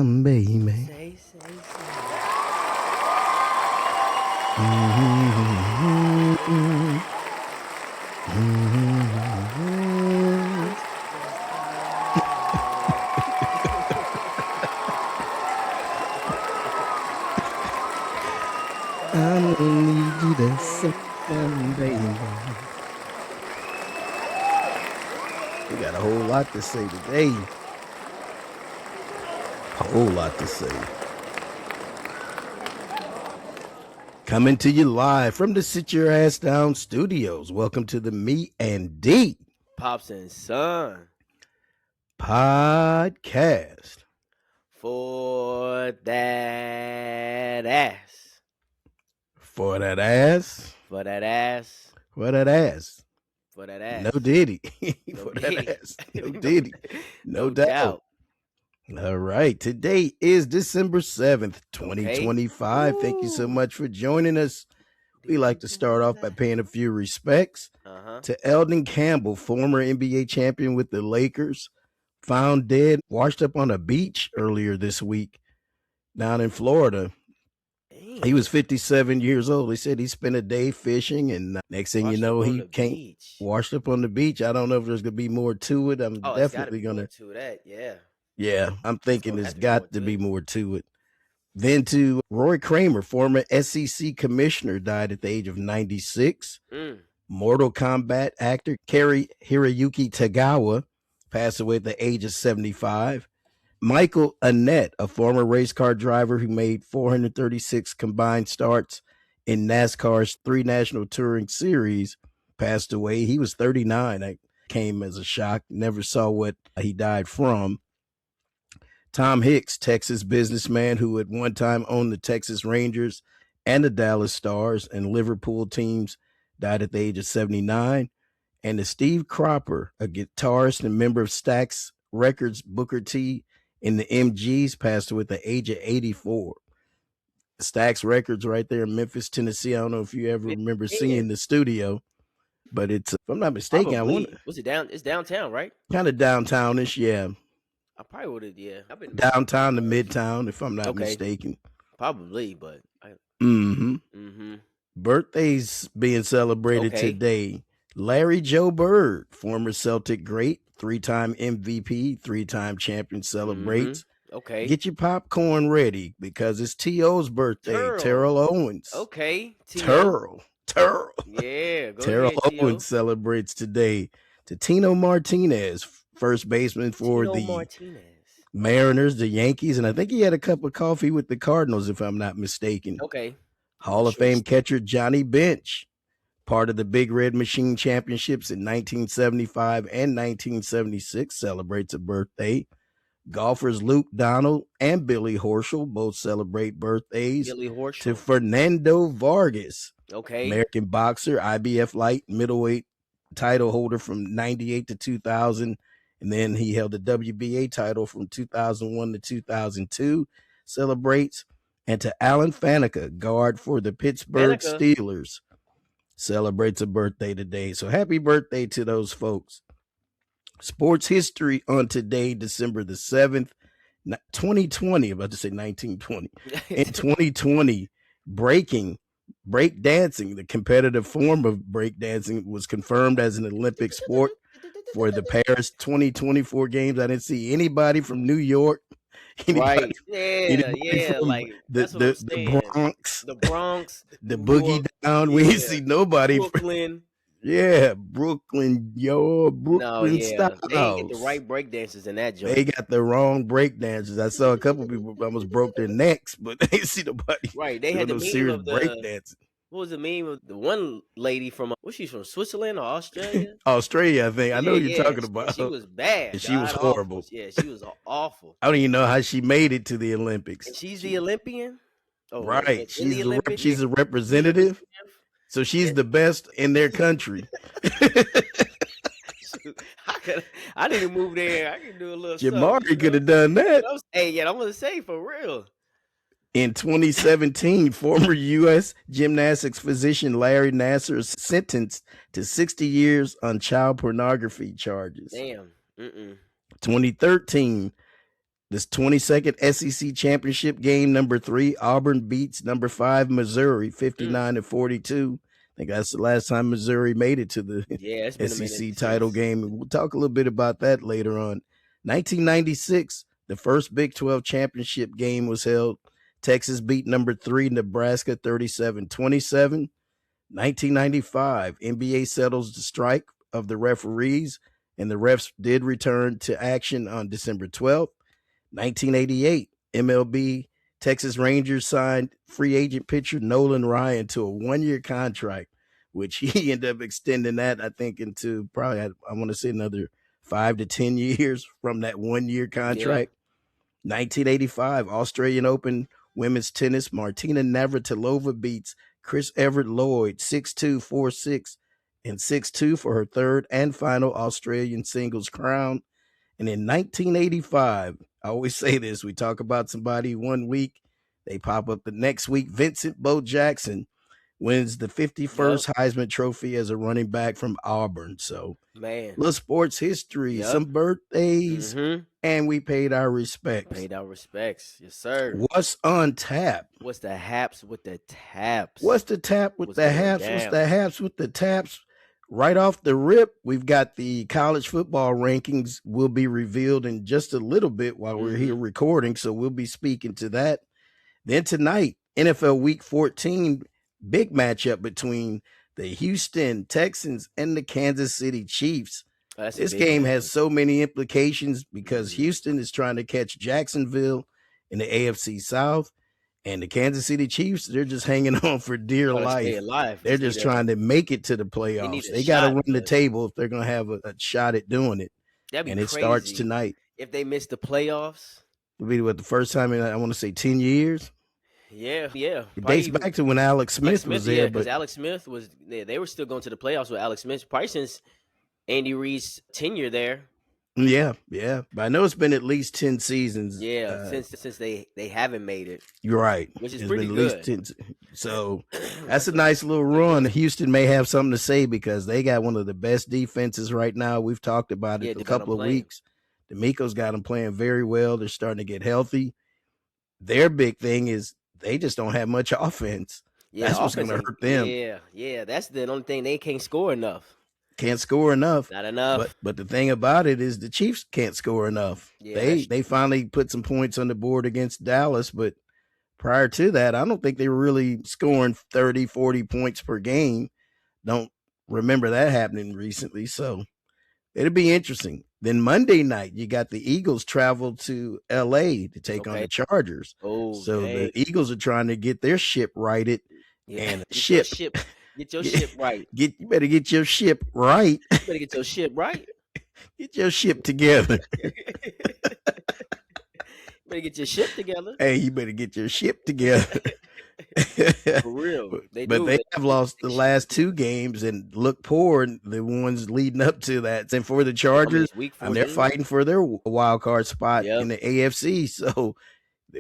Baby. Say. It's just I I don't need need you you to to say, say baby. something. We got a whole lot to say today. Whole lot to say. Coming to you live from the Sit Your Ass Down studios. Welcome to the Me and D Pops and Son podcast. for that ass. For that ass. For that ass. For that ass. For that No ass. diddy. No For that D. ass. No no, diddy. No no doubt. doubt. All right. Today is December 7th, Okay. 2025. Thank you so Ooh. much for joining us. We like to start off by paying a few respects Uh-huh. to Eldon Campbell, former NBA champion with the Lakers, found dead, washed up on a beach earlier this week down in Florida. He Damn. was 57 years old. They said he spent a day fishing, and next thing you Washed up know, on he the can't beach. washed up on the beach. I don't know if there's going to be more to it. I'm Oh, it's gotta definitely be going more to, to that. Yeah. yeah, I'm It's thinking gonna there's have to be more got to to be it. more to it. Then to Roy Kramer, former SEC commissioner, died at the age of 96. Mm. Mortal Kombat actor Kari Hiroyuki Tagawa passed away at the age of 75. Michael Annett, a former race car driver who made 436 combined starts in NASCAR's three national touring series, passed away. He was 39. That came as a shock. Never saw what he died from. Tom Hicks, Texas businessman who at one time owned the Texas Rangers and the Dallas Stars and Liverpool teams, died at the age of 79. And the Steve Cropper, a guitarist and member of Stax Records, Booker T, and the MGs, passed away at the age of 84. Stax Records right there in Memphis, Tennessee. I don't know if you ever remember Yeah. seeing the studio, but it's, if I'm not mistaken, I want Probably. What's it down? It's downtown, right? kind of downtownish, yeah. I probably would have. Yeah. I've been to Memphis a few Downtown to times. midtown, if I'm not Okay. mistaken. Probably, but Mm-hmm. mm-hmm. Birthdays being celebrated Okay. today. Larry Joe Bird, former Celtic great, three-time MVP, three-time champion, Mm-hmm. celebrates. Okay. Get your popcorn ready because it's T.O.'s birthday. Turl. Terrell Owens. Okay. T.O. Terrell. Yeah. Go Terrell ahead, Owens T.O. celebrates today. To Tino Martinez, first baseman for Tino the Martinez. Mariners, the Yankees, and I think he had a cup of coffee with the Cardinals, if I'm not mistaken. Okay. Hall of Fame Interesting. catcher Johnny Bench, part of the Big Red Machine Championships in 1975 and 1976, celebrates a birthday. Golfers Luke Donald and Billy Horschel both celebrate birthdays. Billy To Horschel. Fernando Vargas, Okay. American boxer, IBF light middleweight title holder from 98 to 2000. And then he held the WBA title from 2001 to 2002, celebrates. And to Alan Faneca, guard for the Pittsburgh Fanica. Steelers, celebrates a birthday today. So happy birthday to those folks. Sports history on today, December the 7th, 2020, about to say 1920. In 2020, break dancing, the competitive form of break dancing, was confirmed as an Olympic sport for the Paris 2024 games. I didn't see anybody from New York, anybody, Right. Yeah. anybody Yeah. from Like that's what I'm the saying. Bronx, The Bronx, the New boogie York. down. We didn't Yeah. see nobody. Brooklyn. Yeah, Brooklyn, yo, No, Brooklyn yeah. They ain't get the Styles. right break dancers in that They joint. got the wrong break dancers. I saw a couple people almost broke their necks, but they ain't see nobody Right. They had doing the no meme serious of break the dancing. what was the meme of the one lady from was she from Switzerland or Australia? Australia, I think. I know Yeah, what you're yeah. talking And she about. was bad, She was god awful. horrible. Yeah, she was awful. I don't even know how she made it to the And Olympics. she's the Olympian? Oh, Right. in the Olympic, yeah, She's a the representative. representative. So she's Yeah. the best in their country. Shoot, I need to move there. I can do a little something, Jamari could have done You that. know? Hey, yeah, I'm gonna say for real. In 2017, former U.S. gymnastics physician Larry Nassar is sentenced to 60 years on child pornography charges. Damn. Mm-mm. 2013, This 22nd SEC championship game, number 3, Auburn beats number 5, Missouri, 59-42. I think that's the last time Missouri made it to the Yeah, it's been a minute SEC title since. game. We'll talk a little bit about that later on. 1996, the first Big 12 championship game was held. Texas beat number 3, Nebraska, 37-27. 1995, NBA settles the strike of the referees, and the refs did return to action on December 12th. 1988, MLB Texas Rangers signed free agent pitcher Nolan Ryan to a 1-year contract, which he ended up extending that, I think, into probably, I want to say, another 5 to 10 years from that 1-year Yeah, contract. 1985, Australian Open women's tennis, Martina Navratilova beats Chris Everett Lloyd 6-2, 4-6, and 6-2 for her third and final Australian singles crown. And in 1985, I always say this, we talk about somebody one week, they pop up the next week. Vincent Bo Jackson wins the yep, 51st Heisman Trophy as a running back from Auburn. So, man. little sports history, Yep. some birthdays, Mm-hmm. and we paid our respects. Paid our respects. Yes, sir. What's on tap? What's the haps with the taps? What's the tap with What's the going haps? What's down? the haps with the taps? Right off the rip, we've got the college football rankings will be revealed in just a little bit while we're here recording. So we'll be speaking to that. Then tonight, NFL Week 14, big matchup between the Houston Texans and the Kansas City Chiefs. Oh, that's a This big game game. has so many implications because Houston is trying to catch Jacksonville in the AFC South. And the Kansas City Chiefs, they're just hanging on for dear Trying to stay life. alive. They're just trying to make it to the They need playoffs. a They got to shot run the because table if they're going to have a shot at doing it. that'd be And it starts crazy tonight. if they miss the playoffs. It'll be what, the first time in, I want to say, 10 years. Yeah. It dates back to when Alex Smith was there, because but Alex Smith was there. They were still going to the playoffs with Alex Smith, probably since Andy Reid's tenure there. yeah. But I know it's been at least 10 seasons. Yeah, since they haven't made it, You're right. which is It's pretty been at least good. 10. So that's a nice little run. Houston may have something to say because they got one of the best defenses right now. We've talked about it Yeah, a they got 'em couple of playing. weeks. D'Amico's got them playing very well. They're starting to get healthy. Their big thing is they just don't have much offense. Yeah, That's what's going to offense. hurt them. Yeah. That's the only thing they can't score enough. Can't score enough. Not enough. But the thing about it is the Chiefs can't score enough. Yeah, They finally put some points on the board against Dallas, but prior to that, I don't think they were really scoring 30, 40 points per game. Don't remember that happening recently. So it'll be interesting. Then Monday night, you got the Eagles travel to LA to take on the Chargers. So the Eagles are trying to get their ship righted. Yeah. And Get your ship right. You better get your ship right. You better get your ship right. Get your ship together. Better get your ship together. Hey, you better get your ship together. For real. They have lost the last 2 games and look poor the ones leading up to that. And for the Chargers, they're fighting for their wild card spot in the AFC. So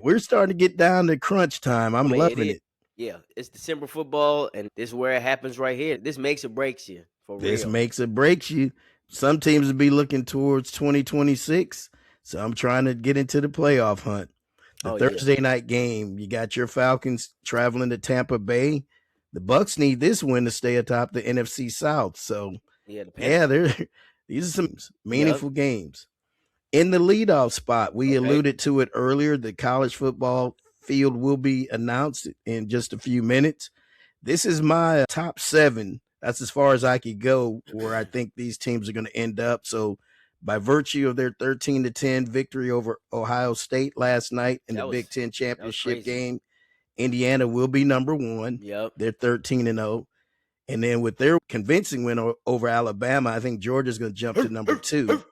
we're starting to get down to crunch time. I'm loving it. Yeah, it's December football, and this is where it happens right here. This makes or breaks you, for real. This makes or breaks you. Some teams will be looking towards 2026, so I'm trying to get into the playoff hunt. The Thursday night game, you got your Falcons traveling to Tampa Bay. The Bucs need this win to stay atop the NFC South. So, these are some meaningful games. In the leadoff spot, we alluded to it earlier. The college football field will be announced in just a few minutes. This is my top 7. That's as far as I could go where I think these teams are going to end up. So by virtue of their 13-10 victory over Ohio State last night in the Big Ten championship game, Indiana will be number 1. Yep. They're 13-0. And then with their convincing win over Alabama, I think Georgia's going to jump to number 2.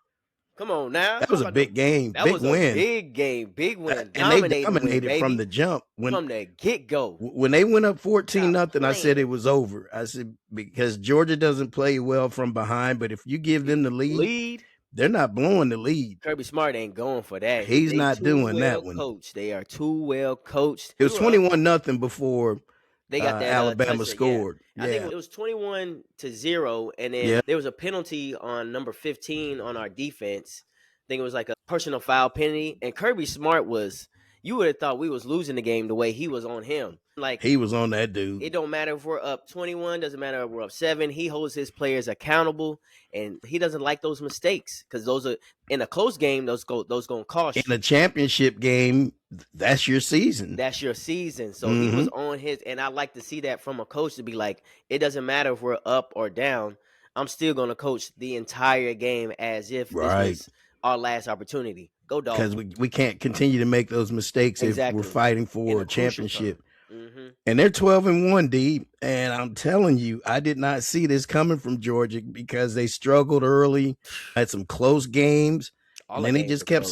Come on now. That was a big game. That was win. A big game. Big win. And they dominated from the jump. From the get-go. When they went up 14-0, I said it was over. I said, because Georgia doesn't play well from behind, but if you give them the lead, they're not blowing the lead. Kirby Smart ain't going for that. He's not doing that one. Coached. They are too well coached. It was 21-0 before they got that Alabama scored. I think it was 21-0, and then there was a penalty on number 15 on our defense. think it was like a personal foul penalty. And Kirby Smart was, you would have thought we was losing the game the way he was on him. Like, He was on that dude. it don't matter if we're up 21, doesn't matter if we're up 7. He holds his players accountable, and he doesn't like those mistakes because those are in a close game. Those going to cost In you. a championship game, that's your season. That's your season. So he was on his, and I like to see that from a coach to be like, it doesn't matter if we're up or down. I'm still going to coach the entire game as if this was our last opportunity. Go Because Dolphins. we can't continue to make those mistakes if we're Exactly. fighting In for a a crucial championship. time. Mm-hmm. And they're 12-1, D. And I'm telling you, I did not see this coming from Georgia because they struggled early, had some close games, All and the then they games just are kept close.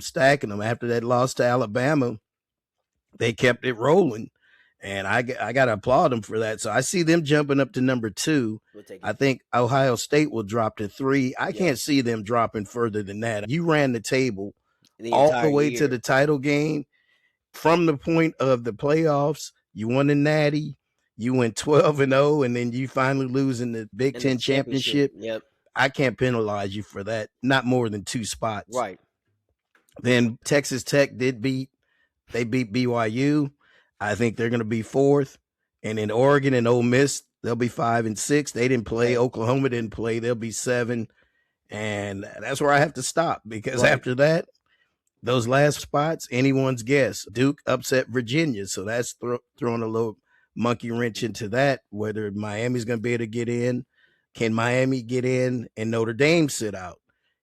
stacking them. After that loss to Alabama, they kept it rolling. And I got to applaud them for that. So I see them jumping up to number 2. We'll take it. I think Ohio State will drop to 3. I Yeah. can't see them dropping further than that. You ran the table The all entire the way year. to the title game. From the point of the playoffs, you won the Natty, you went 12-0, and then you finally lose in the Big In the Ten championship. Yep. I can't penalize you for that. Not more than 2 spots. Right. Then Texas Tech beat BYU. I think they're going to be 4th. And then Oregon and Ole Miss, they'll be 5 and 6. They didn't play. Okay. Oklahoma didn't play. They'll be 7. And that's where I have to stop because Right. after that, those last spots, anyone's guess. Duke upset Virginia, so that's throwing a little monkey wrench into that, whether Miami's going to be able to get in. Can Miami get in and Notre Dame sit out?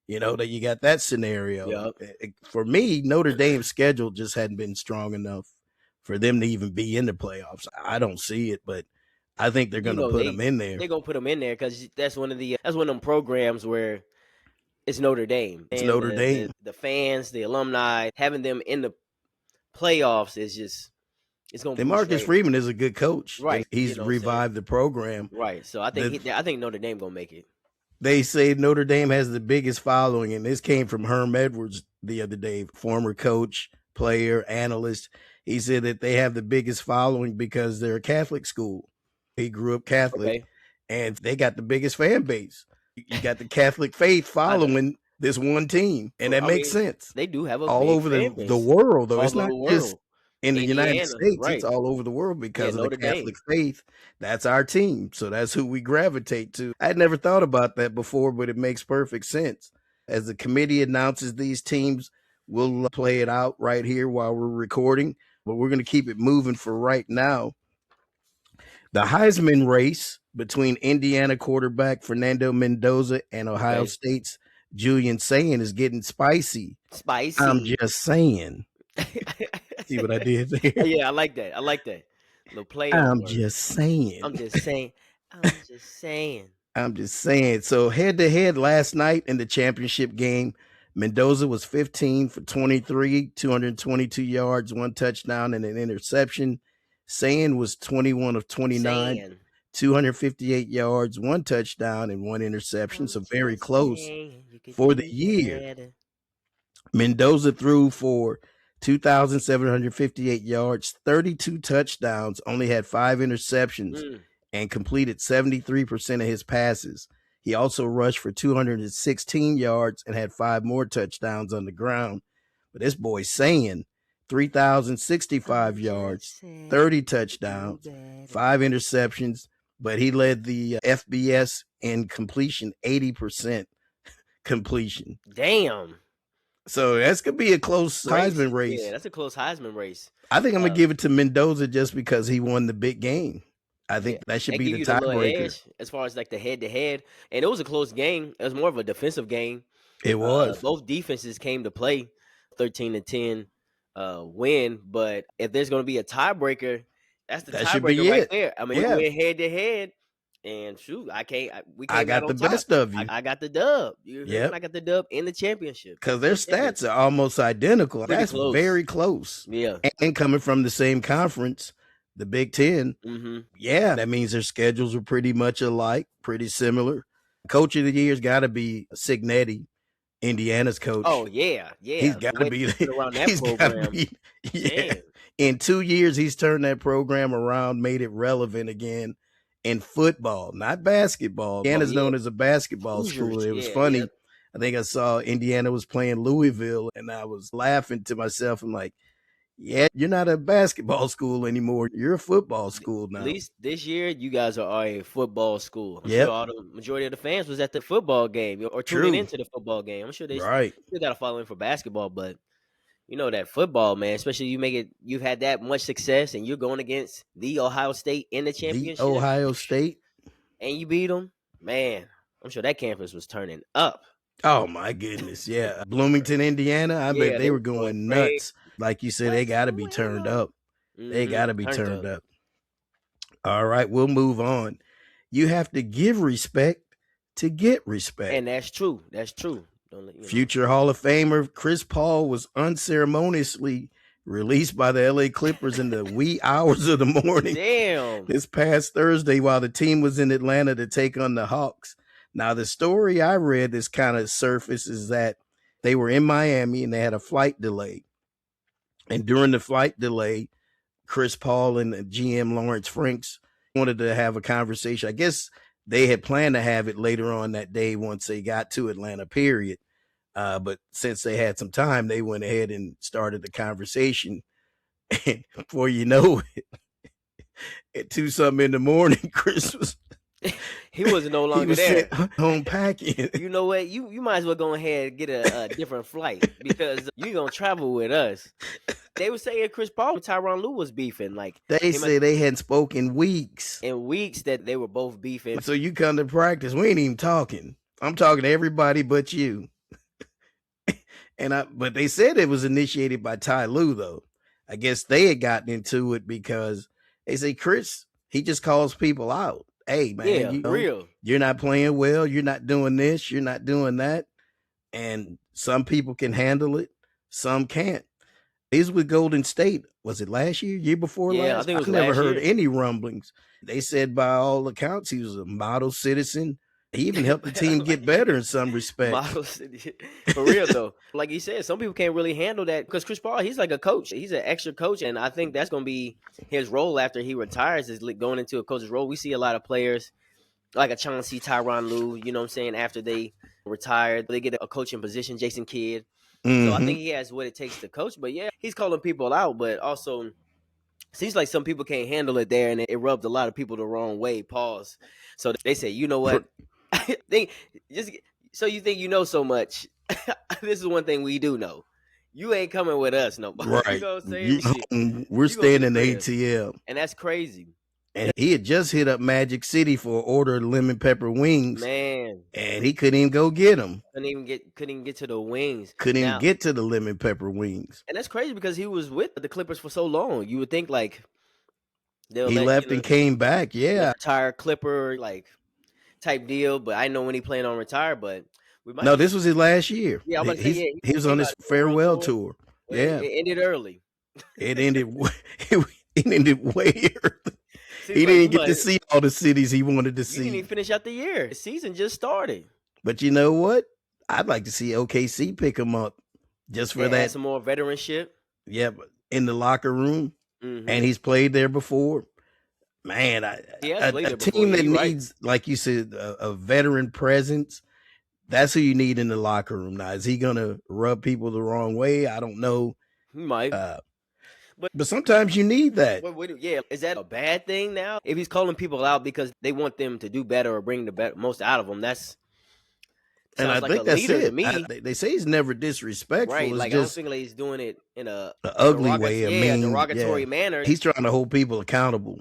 You know, that you got that scenario. Yep. For me, Notre Dame's schedule just hadn't been strong enough for them to even be in the playoffs. I don't see it, but I think they're going to put them in there. They're going to put them in there because that's one of them programs where it's Notre Dame. It's And Notre Dame. The fans, the alumni, having them in the playoffs is just, it's going to be Marcus Freeman is a good coach. Right. He's revived the program. Right. So I think Notre Dame going to make it. They say Notre Dame has the biggest following, and this came from Herm Edwards the other day, former coach, player, analyst. He said that they have the biggest following because they're a Catholic school. He grew up Catholic, and they got the biggest fan base. You got the Catholic faith following this one team, and that makes sense. They do have all over the world, though. It's not just in the United States. Right. It's all over the world because of the Catholic faith. That's our team. So that's who we gravitate to. I'd never thought about that before, but it makes perfect sense. As the committee announces these teams, we'll play it out right here while we're recording, but we're going to keep it moving for right now. The Heisman race between Indiana quarterback Fernando Mendoza and Ohio State's Julian Sayin is getting spicy. Spicy. I'm just saying. See what I did there? Yeah, I like that. The play. I'm just saying. So head-to-head last night in the championship game, Mendoza was 15 for 23, 222 yards, 1 touchdown, and an interception. Sayin was 21 of 29, 258 yards, 1 touchdown, and 1 interception. So very close for the year. Mendoza threw for 2,758 yards, 32 touchdowns, only had 5 interceptions, and completed 73% of his passes. He also rushed for 216 yards and had 5 more touchdowns on the ground. But this boy's saying 3,065 yards, 30 touchdowns, 5 interceptions, but he led the FBS in completion, 80% completion. Damn. So that's going to be a close Heisman race. Yeah, that's a close Heisman race. I think I'm going to give it to Mendoza just because he won the big game. I think that should be the tiebreaker. As far as like the head-to-head. And it was a close game. It was more of a defensive game. It was. Both defenses came to play. 13-10 win. But if there's going to be a tiebreaker, that's the tiebreaker right there. I mean, we went head-to-head. And shoot, I got the best of you. I got the dub. I got the dub in the championship. Because their stats are almost identical. That's very close. Yeah. And coming from the same conference, the Big Ten. Mm-hmm. Yeah, that means their schedules are pretty much alike, pretty similar. Coach of the year's got to be Cignetti, Indiana's coach. Oh, yeah. He's got to be around that program. Yeah. In 2 years, he's turned that program around, made it relevant again. In football, not basketball. Indiana's known as a basketball school. It was funny. I think I saw Indiana was playing Louisville, and I was laughing to myself. I'm like, yeah, you're not a basketball school anymore. You're a football school At now. least this year, you guys are a football school. I'm sure Yep. all the majority of the fans was at the football game or tuning True. into the football game. I'm sure they Right. still got to follow in for basketball, but you know that football, man. Especially you've had that much success, and you're going against the Ohio State in the The championship, Ohio State. and you beat them, man. I'm sure that campus was turning up. Oh my goodness. Yeah. Bloomington, Indiana. I bet Yeah, they they were was going going crazy. nuts. Like you said, they West got to be turned Atlanta. up. They got to be Turned turned up, up. All right, we'll move on. You have to give respect to get respect. and that's true. That's true. Don't let, Future Hall of Famer Chris Paul was unceremoniously released by the LA Clippers in the wee hours of the morning. Damn. This past Thursday while the team was in Atlanta to take on the Hawks. Now, the story I read this kind of surface is that they were in Miami and they had a flight delay. And during the flight delay, Chris Paul and GM Lawrence Franks wanted to have a conversation. I guess they had planned to have it later on that day once they got to Atlanta, period. But since they had some time, they went ahead and started the conversation. And before you know it, at 2 something in the morning, Chris was he was no he longer was there. sent home packing. You know what? You might as well go ahead and get a different flight because you're gonna travel with us. They were saying Chris Paul and Tyronn Lue was beefing. Like They say they hadn't spoken weeks. in weeks that they were both beefing. So you come to practice, we ain't even talking. I'm talking to everybody but you. But they said it was initiated by Ty Lue, though. I guess they had gotten into it because they say Chris, he just calls people out. Hey man, Yeah, you know, real. you're not playing well, you're not doing this, you're not doing that. And some people can handle it, some can't. He's with Golden State. Was it last year before Yeah, I last? think it was I never last heard year. any rumblings. They said by all accounts he was a model citizen. He even helped the team get better in some respects. Models, for real though. Like you said, some people can't really handle that because Chris Paul, he's like a coach. He's an extra coach, and I think that's going to be his role after he retires is going into a coach's role. We see a lot of players like a Chauncey, Tyronn Lue, you know what I'm saying, after they retired, they get a coaching position, Jason Kidd. So I think he has what it takes to coach. But yeah, he's calling people out, but also seems like some people can't handle it there, and it rubbed a lot of people the wrong way. Pause. So they say, you know what? Think just so you think you know so much. This is one thing we do know. You ain't coming with us no more. Right. You know what I'm saying? We're You go to staying the in crib. ATL. And that's crazy. And he had just hit up Magic City for an order of lemon pepper wings. Man. And he couldn't even go get them. Couldn't even get to the wings. Couldn't even get to the lemon pepper wings. And that's crazy because he was with the Clippers for so long. You would think like he left and came back. Yeah. Retire Clipper like type deal, but I know when he planned on retire, but we might. No, this was his last year. Yeah, I was about to say, yeah, he was on his farewell tour. Yeah. It ended early. It ended it ended way early. He didn't get to see all the cities he wanted to see. He didn't even finish out the year. The season just started. But you know what? I'd like to see OKC pick him up just for that. Some more veteranship. Yeah, in the locker room. Mm-hmm. And he's played there before. Man, a team that needs, like you said, a veteran presence, that's who you need in the locker room. Now, is he going to rub people the wrong way? I don't know. He might. But sometimes you need that. Yeah, is that a bad thing now? If he's calling people out because they want them to do better or bring the most out of them, that's and I think that's it. To me. They say he's never disrespectful. Right, like just, I don't think he's doing it in an ugly way, a derogatory manner. He's trying to hold people accountable.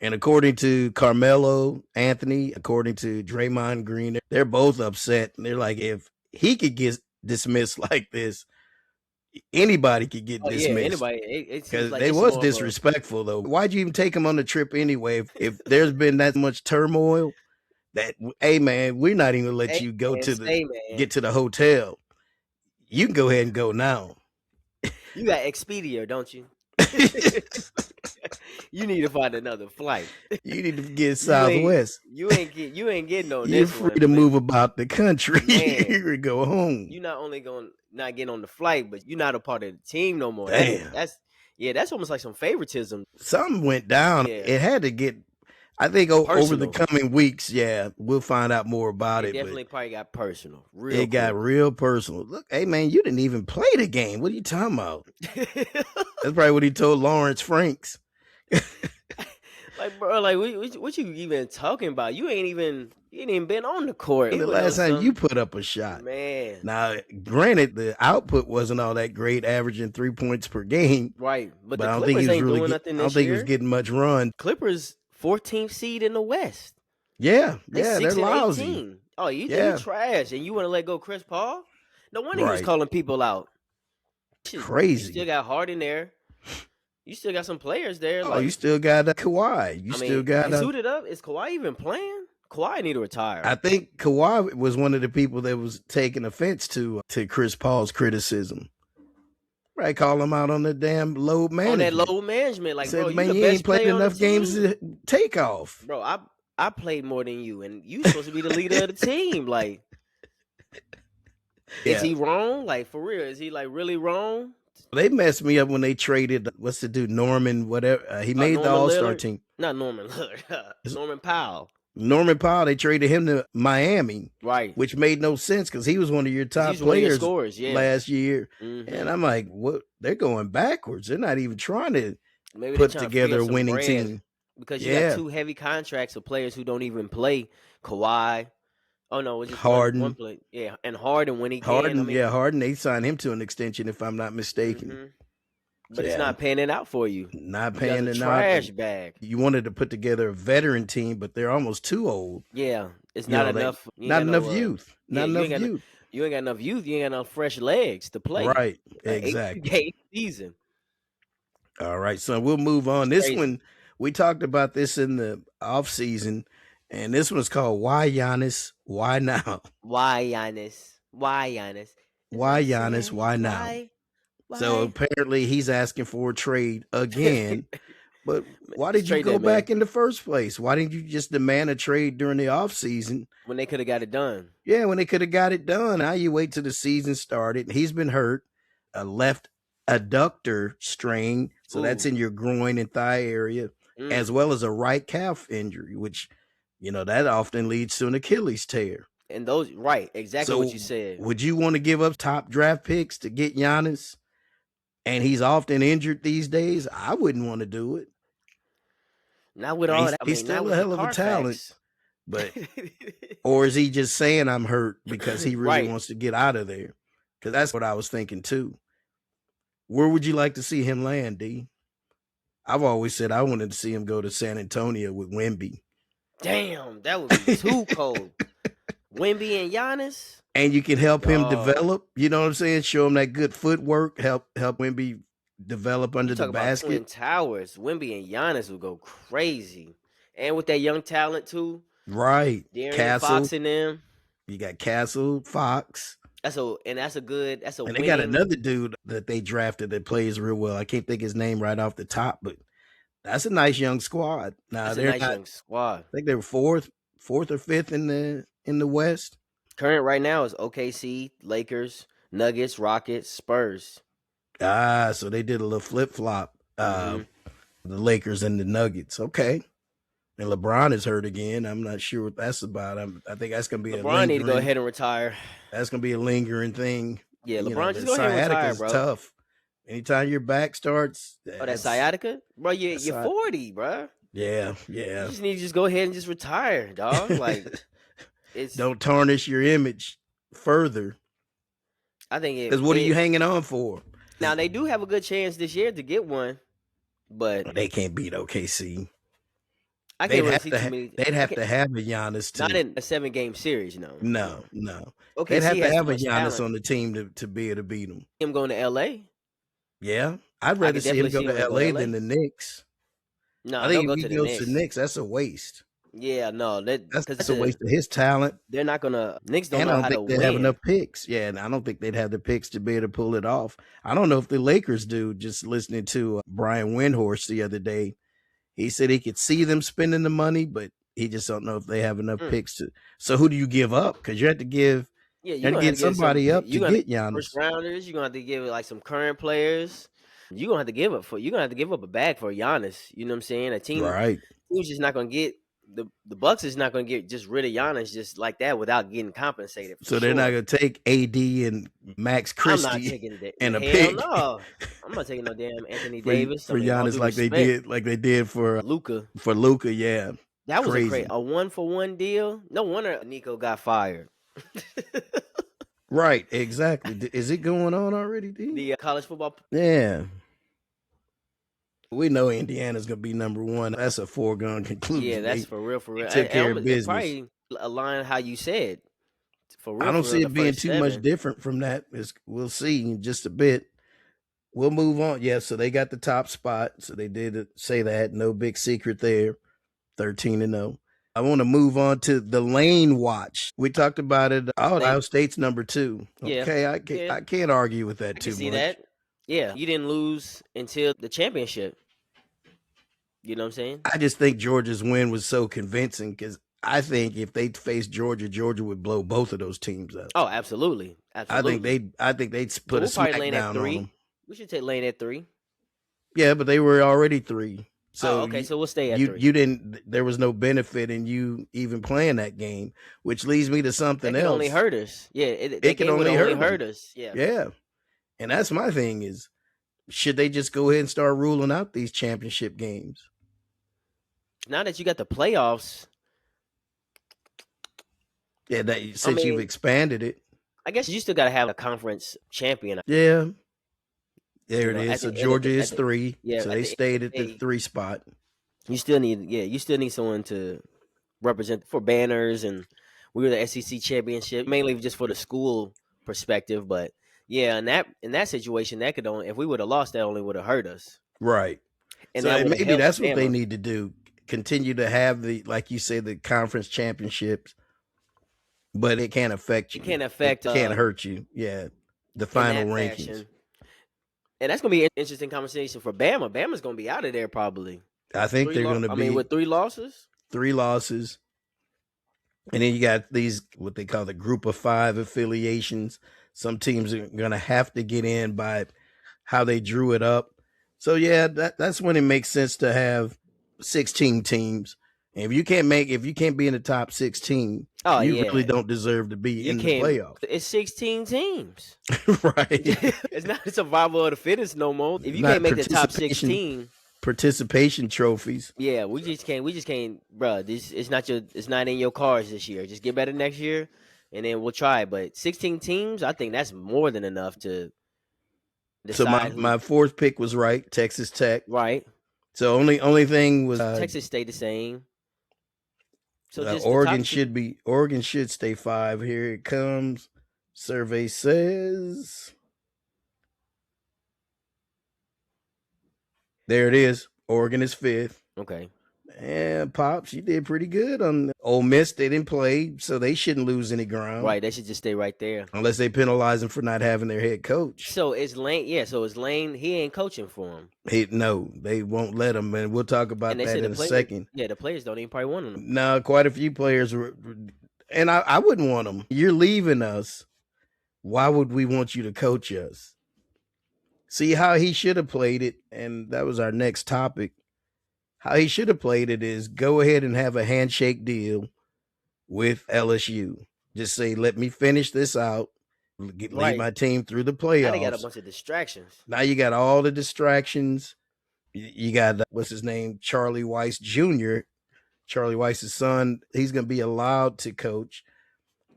And according to Carmelo Anthony, according to Draymond Green, they're both upset. And they're like, if he could get dismissed like this, anybody could get dismissed. Yeah, anybody. Because like they was disrespectful, though. Why'd you even take him on the trip anyway? If there's been that much turmoil, that, hey, man, we're not even going to let you go get to the hotel. You can go ahead and go now. You got Expedia, don't you? You need to find another flight. You need to get Southwest. You ain't getting on You're this free one, to move about the country. You go home. You're not only not getting on the flight, but you're not a part of the team no more. Damn. That's almost like some favoritism. Something went down. Yeah. It had to get. I think over the Personal. coming weeks, yeah, we'll find out more about It it. But definitely probably got personal real it got quick. real personal. Look, hey man, you didn't even play the game. What are you talking about? That's probably what he told Lawrence Franks. Like, bro, like what you even talking about? You ain't even been on the court. And He the would know last time you something. put up a shot. Man. Now, granted, the output wasn't all that great, averaging 3 points per game. Right. But But the I don't think he Clippers was ain't really. doing nothing I don't this think he was year. getting much run. Clippers 14th seed in the West. Yeah, They they're 6 and lousy. 18. Oh, you Yeah, trash, and you want to let go Chris Paul? No wonder he was right. calling people out. You still Crazy. got Harden there. You still got some players there. Oh, you Like, still got Kawhi. You I still mean, got. suited up. Is Kawhi even playing? Kawhi need to retire. I think Kawhi was one of the people that was taking offense to Chris Paul's criticism. Right, call him out on the damn load On that management. load management, like, bro, Said, you man, the you ain't best played player on the enough games team. to take off. Bro, I played more than you, and you supposed to be the leader of the team. Like, is he wrong? Like, for real, is he like really wrong? They messed me up when they traded what's the dude Norman whatever. He made the Norman All-Star Lillard, team. not Norman Lillard, Norman Powell. Norman Powell, they traded him to Miami, Right? which made no sense because he was one of your top He's one of your players scorers. Yeah. last year. Mm-hmm. And I'm like, what? They're going backwards. They're not even trying to Maybe put they're trying to free together up a some winning bread team. because you got two heavy contracts of players who don't even play. Kawhi. Oh no, it's just one play. Yeah, and Harden when he can. I mean, Harden. They signed him to an extension, if I'm not mistaken. Mm-hmm. But it's not panning out for you. Not You paying guys it a out. trash bag. You wanted to put together a veteran team, but they're almost too old. Yeah, it's not enough. Not enough youth. Not enough youth. You ain't got enough youth. You ain't got enough fresh legs to play. Right. Exactly. 8 season. All right, so we'll move on. This one, we talked about this in the off season, and this one's called "Why Giannis? Why Now?" Why Giannis? Why Giannis? Why Giannis? Why now? Why? So apparently he's asking for a trade again. But why did you go back in the first place? Why didn't you just demand a trade during the off season when they could have got it done? Yeah, when they could have got it done. Now you wait till the season started. He's been hurt, a left adductor strain, so that's in your groin and thigh area, as well as a right calf injury, which that often leads to an Achilles tear. And those exactly what you said. Would you want to give up top draft picks to get Giannis? And he's often injured these days. I wouldn't want to do it. Not with all that. He's still a hell of a talent. But or is he just saying I'm hurt because he really wants to get out of there? Because that's what I was thinking too. Where would you like to see him land, D? I've always said I wanted to see him go to San Antonio with Wemby. Damn, that would be too cold. Wemby and Giannis. And you can help him develop. You know what I'm saying? Show him that good footwork. Help Wemby develop under the basket. About Twin Towers. Wemby and Giannis would go crazy. And with that young talent too. Right. Castle, Fox in them. You got Castle, Fox. And they got another dude that they drafted that plays real well. I can't think his name right off the top, but that's a nice young squad. Now they're young squad. I think they were fourth or fifth in the West. Current right now is OKC, Lakers, Nuggets, Rockets, Spurs. So they did a little flip flop. The Lakers and the Nuggets. Okay. And LeBron is hurt again. I'm not sure what that's about. I think that's going to be LeBron need to go ahead and retire. That's going to be a lingering thing. Yeah, LeBron just go ahead and retire, bro. Tough. Anytime your back starts. That sciatica? Bro, you're 40, bro. Yeah. You just need to just go ahead and just retire, dog. Like, don't tarnish your image further. I think because what are you hanging on for? Now, they do have a good chance this year to get one, but they can't beat OKC. I can't really see too many. They'd have to have a Giannis too. Not in a 7-game series, No. Okay, they'd have to have a Giannis on the team to be able to beat him. Him going to LA? Yeah, I'd rather see him go to LA than the Knicks. No, I think if he goes to the Knicks, that's a waste. Yeah, no, that's a waste of his talent. They're not gonna. Knicks don't know I don't how think to they win. have enough picks. Yeah, and I don't think they'd have the picks to be able to pull it off. I don't know if the Lakers do. Just listening to Brian Windhorst the other day, he said he could see them spending the money, but he just don't know if they have enough picks to. So who do you give up? Because you have to give. Yeah, you have to get somebody up to get Giannis. First rounders, you're gonna have to give like some current players. You're gonna have to give up a bag for Giannis. You know what I'm saying? A team, right? Team's just not gonna get the Bucks is not going to get just rid of Giannis just like that without getting compensated for So they're not sure. going to take AD and Max I'm not Christie taking and a hell pick no. I'm not taking no damn Anthony for Davis. I for mean, all Giannis due respect, like they did Luca. for Luka. Yeah, That was crazy. a 1-for-1 deal. No wonder Nico got fired. Right, exactly. Is it going on already, D? The college football. Yeah. We know Indiana's gonna be number one. That's a foregone conclusion. Yeah, that's for real, for They real. took care of It business. probably align how you said. I don't For real. see The it being first too much 7. different from that. We'll see in just a bit. We'll move on. Yeah, so they got the top spot. So they did say that. No big secret there. 13-0. I want to move on to the lane watch. We talked about it. Ohio State's number 2. Yeah. Okay, Yeah. I can't argue with that I too can see much. that. Yeah, you didn't lose until the championship. You know what I'm saying? I just think Georgia's win was so convincing because I think if they faced Georgia, Georgia would blow both of those teams up. Oh, absolutely, absolutely. I think they'd put a probably lane at smackdown on 3. them. We should take lane at 3. Yeah, but they were already 3. So okay, so we'll stay at 3. You didn't. There was no benefit in you even playing that game, which leads me to something That could else. only hurt us. Yeah, it could only hurt us. Yeah, yeah. And that's my thing is, should they just go ahead and start ruling out these championship games? Now that you got the playoffs, yeah, since you've expanded it, I guess you still got to have a conference champion. Yeah, there it is. So Georgia is 3. Yeah, so they stayed at the 3 spot. You still need someone to represent for banners, and we were the SEC championship mainly just for the school perspective. But yeah, in that situation, that could only, if we would have lost, that only would have hurt us. Right. And so maybe that's what they need to do. Continue to have the, like you say, the conference championships, but it can't affect you. It can't affect. It can't hurt you. Yeah. The final rankings. Fashion. And that's gonna be an interesting conversation for Bama. Bama's gonna be out of there probably. I think they're going to be. I mean, with 3 losses. 3 losses. And then you got these, what they call the group of 5 affiliations. Some teams are going to have to get in by how they drew it up. So, yeah, that's when it makes sense to have 16 teams. And if you can't be in the top 16, you really don't deserve to be in the playoffs. It's 16 teams. Right. It's not a survival of the fittest no more. If you can't make the top 16. Participation trophies. Yeah, we just can't, bro. It's not in your cards this year. Just get better next year, and then we'll try. But 16 teams, I think that's more than enough to decide. So my 4th pick was right, Texas Tech. Right. So only thing was Texas stayed the same. So Oregon should stay 5. Here it comes. Survey says. There it is. Oregon is 5th. Okay. And Pops, you did pretty good on Ole Miss. They didn't play, so they shouldn't lose any ground. Right. They should just stay right there. Unless they penalize them for not having their head coach. So it's Lane. Yeah. So it's Lane. He ain't coaching for him. No, they won't let him, and we'll talk about that in a second. Yeah, the players don't even probably want him. No, quite a few players were, and I wouldn't want them. You're leaving us. Why would we want you to coach us? See how he should have played it, and that was our next topic. How he should have played it is go ahead and have a handshake deal with LSU. Just say, let me finish this out, lead my team through the playoffs. Now they got a bunch of distractions. Now you got all the distractions. You got, what's his name, Charlie Weiss Jr., Charlie Weiss's son. He's going to be allowed to coach.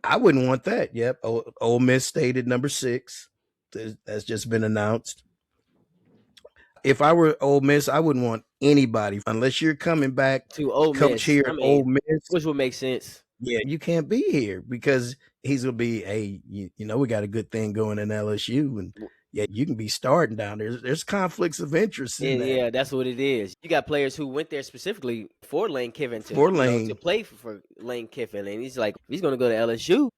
I wouldn't want that. Yep. Ole Miss stayed at number 6. That's just been announced. If I were Ole Miss, I wouldn't want anybody unless you're coming back to Ole coach Miss. here at Ole Miss, which would make sense. Yeah, you can't be here because he's gonna be we got a good thing going in LSU, and yeah, you can be starting down there. There's conflicts of interest in that. Yeah, that's what it is. You got players who went there specifically for Lane Kiffin to play for Lane Kiffin, and he's like, he's gonna go to LSU.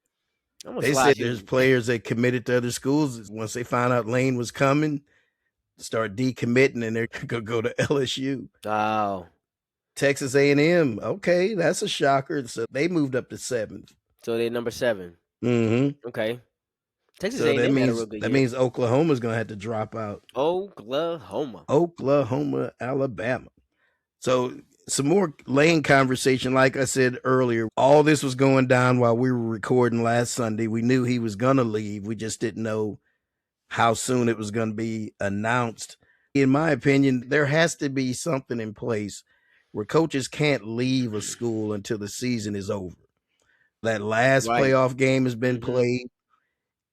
They said there's players that committed to other schools once they found out Lane was coming, start decommitting, and they're gonna go to LSU. Wow. Texas A&M, okay, that's a shocker. So they moved up to 7th. So they're number 7. Mm-hmm. Okay. Texas A&M had a real good year. That means Oklahoma's gonna have to drop out. Oklahoma, Alabama. So Some more Lane conversation. Like I said earlier, all this was going down while we were recording last Sunday. We knew he was going to leave. We just didn't know how soon it was going to be announced. In my opinion, there has to be something in place where coaches can't leave a school until the season is over. That last Right. playoff game has been Mm-hmm. played.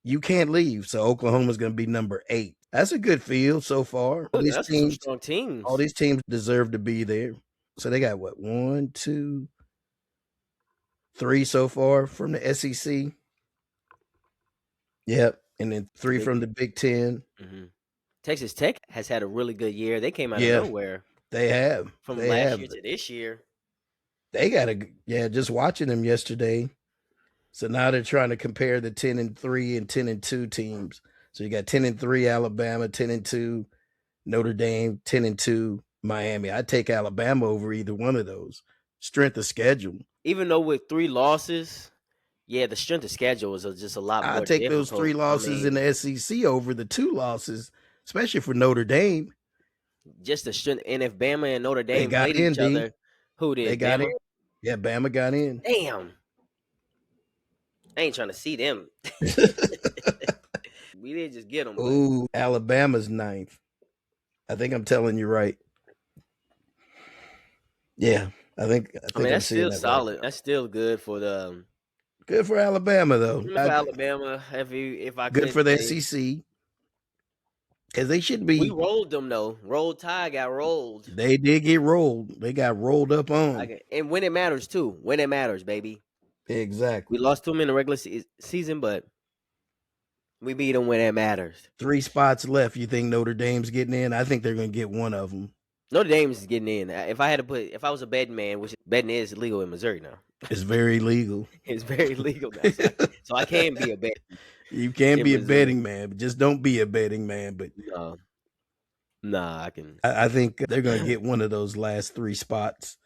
You can't leave. So Oklahoma's going to be number 8. That's a good field so far. That's some strong teams. All these teams deserve to be there. So they got what, 1, 2, 3 so far from the SEC. Yep, and then 3 from the Big Ten. Mm-hmm. Texas Tech has had a really good year. They came out of nowhere. They have from last year to this year. They got just watching them yesterday. So now they're trying to compare the 10-3 and 10-2 teams. So you got 10-3 Alabama, 10-2 Notre Dame, 10-2 Miami. I'd take Alabama over either one of those. Strength of schedule. Even though with 3 losses, yeah, the strength of schedule is just a lot more. I'd take those 3 losses in the SEC over the 2 losses, especially for Notre Dame. Just the strength. And if Bama and Notre Dame played each other, who did? They got Bama? Yeah, Bama got in. Damn. I ain't trying to see them. We did just get them. Ooh, Alabama's 9th. I think I'm telling you right. Yeah, I think that's still solid. Right. That's still good for the. Good for Alabama though. For Alabama, if I good for the SEC. Because they should be. We rolled them though. Roll Tide got rolled. They did get rolled. They got rolled up on. And when it matters too. When it matters, baby. Exactly. We lost to them in the regular season, but we beat them when it matters. 3 spots left. You think Notre Dame's getting in? I think they're going to get one of them. Notre Dame's getting in. If I was a betting man, which betting is illegal in Missouri now. It's very legal. It's very legal now. So I can be a bet. You can be a betting man, but just don't be a betting man. But nah, I can. I think they're going to get one of those last 3 spots.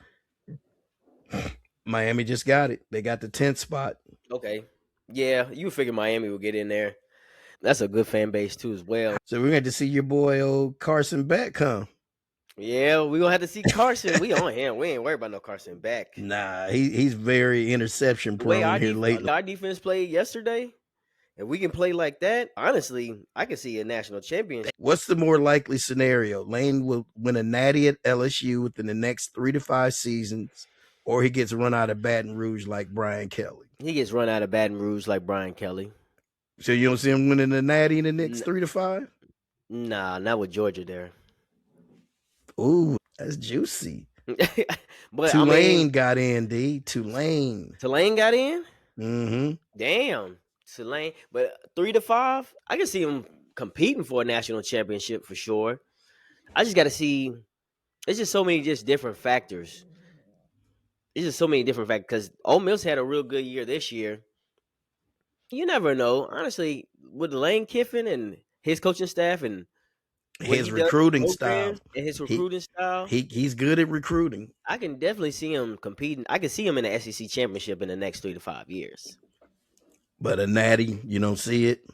Miami just got it. They got the 10th spot. Okay. Yeah, you figure Miami will get in there. That's a good fan base too as well. So we're going to see your boy old Carson Beck come. Yeah, we're going to have to see Carson. We on him. We ain't worried about no Carson Beck. Nah, he's very interception prone here lately. Our defense played yesterday. If we can play like that, honestly, I can see a national championship. What's the more likely scenario? Lane will win a natty at LSU within the next 3 to 5 seasons, or he gets run out of Baton Rouge like Brian Kelly. He gets run out of Baton Rouge like Brian Kelly. So you don't see him winning the natty in the next 3 to 5? Nah, not with Georgia there. Ooh, that's juicy. But Tulane got in, D. Tulane got in? Mm-hmm. Damn. Tulane. But 3 to 5, I can see him competing for a national championship for sure. I just got to see. It's just so many different factors. It's just so many different factors because Ole Miss had a real good year this year. You never know. Honestly, with Lane Kiffin and his coaching staff and his recruiting style. And his recruiting style. He's good at recruiting. I can definitely see him competing. I can see him in the SEC championship in the next 3 to 5 years. But a natty, you don't see it?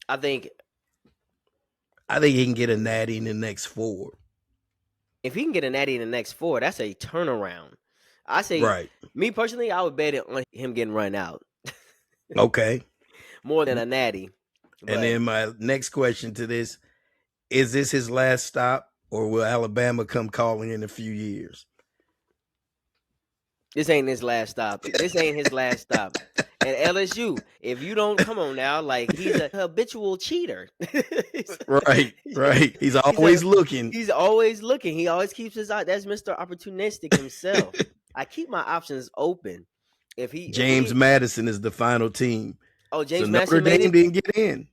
I think he can get a natty in the next 4. If he can get a natty in the next 4, that's a turnaround. I say, right. Me personally, I would bet it on him getting run out. Okay. More than a natty. But, and then my next question to this, is this his last stop, or will Alabama come calling in a few years? This ain't his last stop. This ain't his last stop. And LSU, if you don't come on now, like he's a habitual cheater. Right. He's always looking. He's always looking. He always keeps his eye. That's Mr. Opportunistic himself. I keep my options open. James Madison is the final team. Oh, James Madison. Notre Dame didn't get in.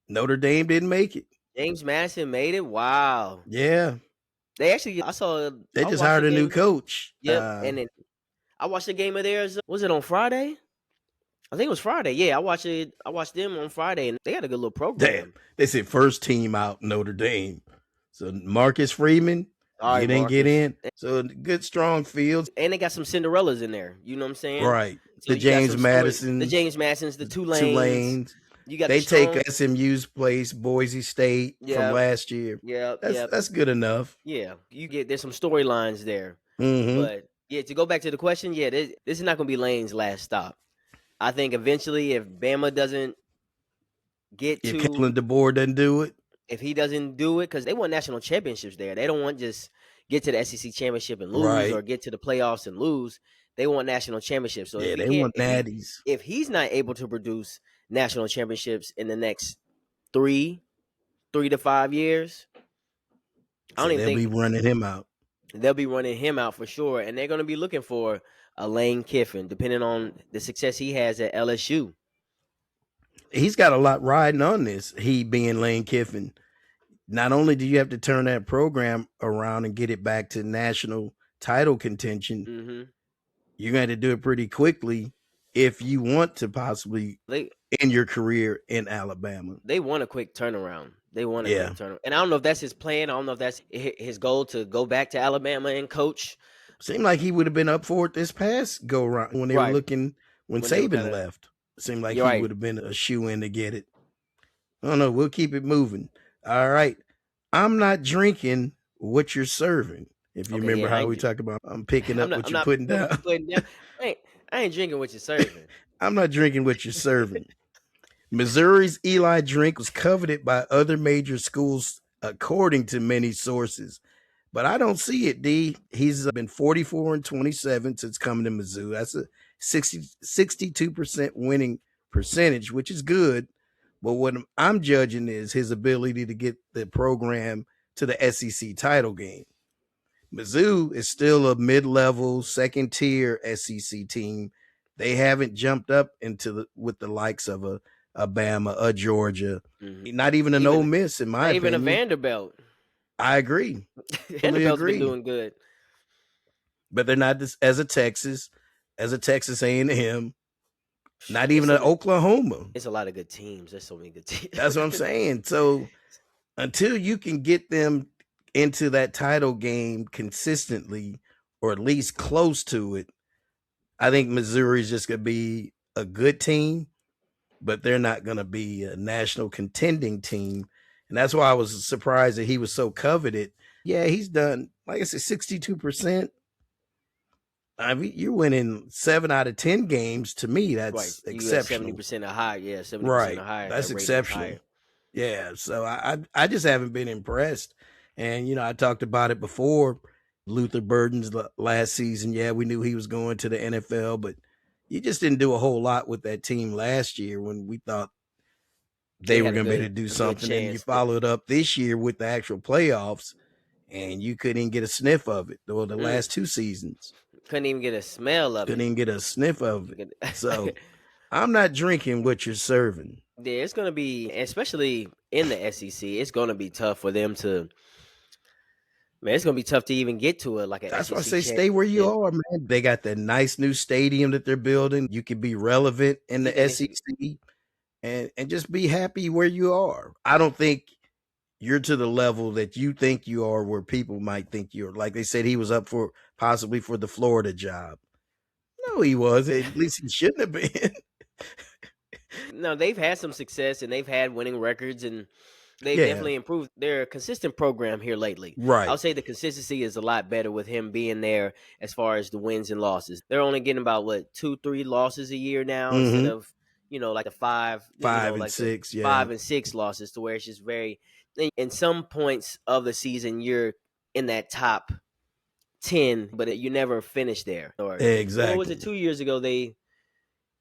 Notre Dame didn't make it. James Madison made it. Wow. Yeah. They actually, I saw. They just hired a new coach. Yep. And then I watched the game of theirs. Was it on Friday? I think it was Friday. Yeah, I watched it. I watched them on Friday, and they had a good little program. Damn. They said first team out Notre Dame. So Marcus Freeman, he didn't get in. So good, strong fields. And they got some Cinderellas in there. You know what I'm saying? Right. So the James Madison. The James Madisons, the Tulanes. You got the They take strong. SMU's place, Boise State from Yeah, last year. yeah, yeah, That's good enough. yeah. You get there's some storylines there, Mm-hmm. but yeah. To go back to the question, yeah, this is not going to be Lane's last stop. I think eventually, if Bama doesn't get If to, Kalen DeBoer doesn't do it, if he doesn't do it, because they won national championships there. They don't want just get to the SEC championship and lose, right? or get to the playoffs and lose. They want national championships. So if Yeah, he they can't, want natties. if he's not able to produce national championships in the next three 3 to 5 years, I So don't even they'll be think running him out. they'll be running him out for sure. And they're going to be looking for a Lane Kiffin, depending on the success he has at LSU. He's got a lot riding on this. He being Lane Kiffin. Not only do you have to turn that program around and get it back to national title contention, Mm-hmm. you're going to do it pretty quickly if you want to possibly They end your career in Alabama. they want a quick turnaround. They want a Yeah. quick turnaround. And I don't know if that's his plan. I don't know if that's his goal to go back to Alabama and coach. Seemed like he would have been up for it this past go round when they were Right. looking when When they were Saban kind of, left. Seemed like you're he right. would have been a shoe in to get it. I don't know. We'll keep it moving. All right. I'm not drinking what you're serving. If you Okay, remember yeah, I how we ain't, talked about, I'm picking I'm up not. what I'm you're not putting picking up what down. you're putting down. I ain't drinking what you're serving. I'm not drinking what you're serving. Missouri's Eli drink was coveted by other major schools, according to many sources. But I don't see it, D. He's been 44-27 since coming to Mizzou. That's a 62% winning percentage, which is good. But what I'm judging is his ability to get the program to the SEC title game. Mizzou is still a mid-level, second-tier SEC team. They haven't jumped up into with the likes of a Bama, a Georgia, Mm-hmm. not even an Ole Even Miss, in my not even a opinion. Vanderbilt. I agree, fully Vanderbilt's been agree. doing good, But they're not as a Texas A&M, not even an it's Oklahoma. a lot of good teams. There's so many good teams. That's what I'm saying. So until you can get them into that title game consistently, or at least close to it, I think Missouri is just going to be a good team, but they're not going to be a national contending team. And that's why I was surprised that he was so coveted. Yeah, he's done, like I said, 62%. I mean, you're winning 7 out of 10 games. To me, Right, that's you got exceptional. 70% or higher. Yeah, 70% Right. or higher. That's That rating is exceptional. higher. Yeah. So I just haven't been impressed. And, I talked about it before. Luther Burden's last season. Yeah, we knew he was going to the NFL, but you just didn't do a whole lot with that team last year when we thought they They were had going to be able to do a good something. And you chance. followed up this year with the actual playoffs, and you couldn't even get a sniff of it. Or the last 2 seasons. Couldn't even get a smell of Couldn't it. even get a sniff of it. So I'm not drinking what you're serving. Yeah, it's going to be, especially in the SEC, it's going to be tough for them to, man, it's going to be tough to even get to it like an That's why I SEC say stay where you championship. are, man. They got that nice new stadium that they're building. You can be relevant in the Even if, SEC and just be happy where you are. I don't think you're to the level that you think you are where people might think you're. Like they said, he was up for possibly for the Florida job. No, he wasn't. At least he shouldn't have been. no, they've had some success and they've had winning records and they've Yeah, definitely improved their consistent program here lately. I'll right. say the consistency is a lot better with him being there as far as the wins and losses. They're only getting about what 2-3 losses a year now instead Mm-hmm. of like the five, 5-6. the Yeah, 5 and 6 losses to where it's just very. In some points of the season, you're in that top 10, but you never finish there. Or what was it? exactly. 2 years ago Yeah,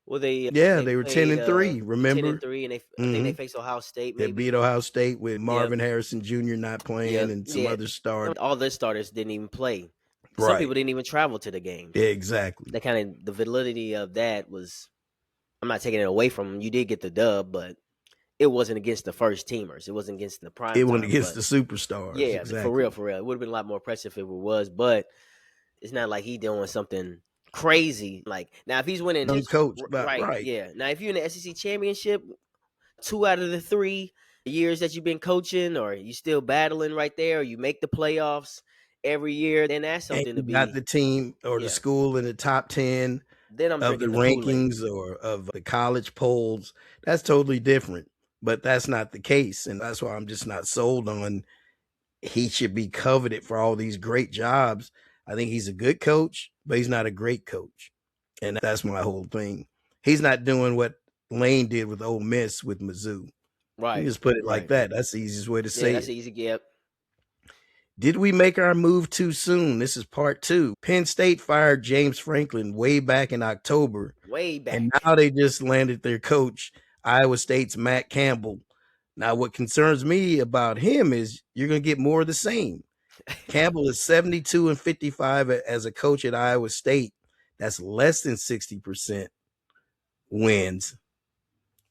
they they were 10 played and 3. ten and Remember? three, and I think they Mm-hmm. faced Ohio State They maybe. beat Ohio State with Yep. Marvin Harrison Jr. not playing Yep. and some Yeah. other starters. All the starters didn't even play. Some Right. people didn't even travel to the games. Yeah, exactly. That kind of the validity of that was. I'm not taking it away from them. You did get the dub, but it wasn't against the first teamers. It wasn't against the prime It went time. against But the superstars. yeah, Exactly. for real. It would have been a lot more impressive if it was, but it's not like he doing something crazy. Like now, if he's winning, Young coach, but right? right. Yeah. Now, if you're in the SEC championship, 2 out of the 3 years that you've been coaching, or you still battling right there, or you make the playoffs every year, then that's And something to you got be. the team or the Yeah, school in the top 10. then I'm of the drinking the Kool-Aid. rankings or of the college polls. That's totally different. But that's not the case. And that's why I'm just not sold on he should be coveted for all these great jobs. I think he's a good coach, but he's not a great coach. And that's my whole thing. He's not doing what Lane did with Ole Miss with Mizzou. You Right. just put it like Right. that. That's the easiest way to Yeah, say that's it. easy. Yep. Did we make our move too soon? This is part 2. Penn State fired James Franklin way back in October, Way and back. now they just landed their coach, Iowa State's Matt Campbell. Now, what concerns me about him is you're going to get more of the same. Campbell is 72-55 as a coach at Iowa State. That's less than 60% wins.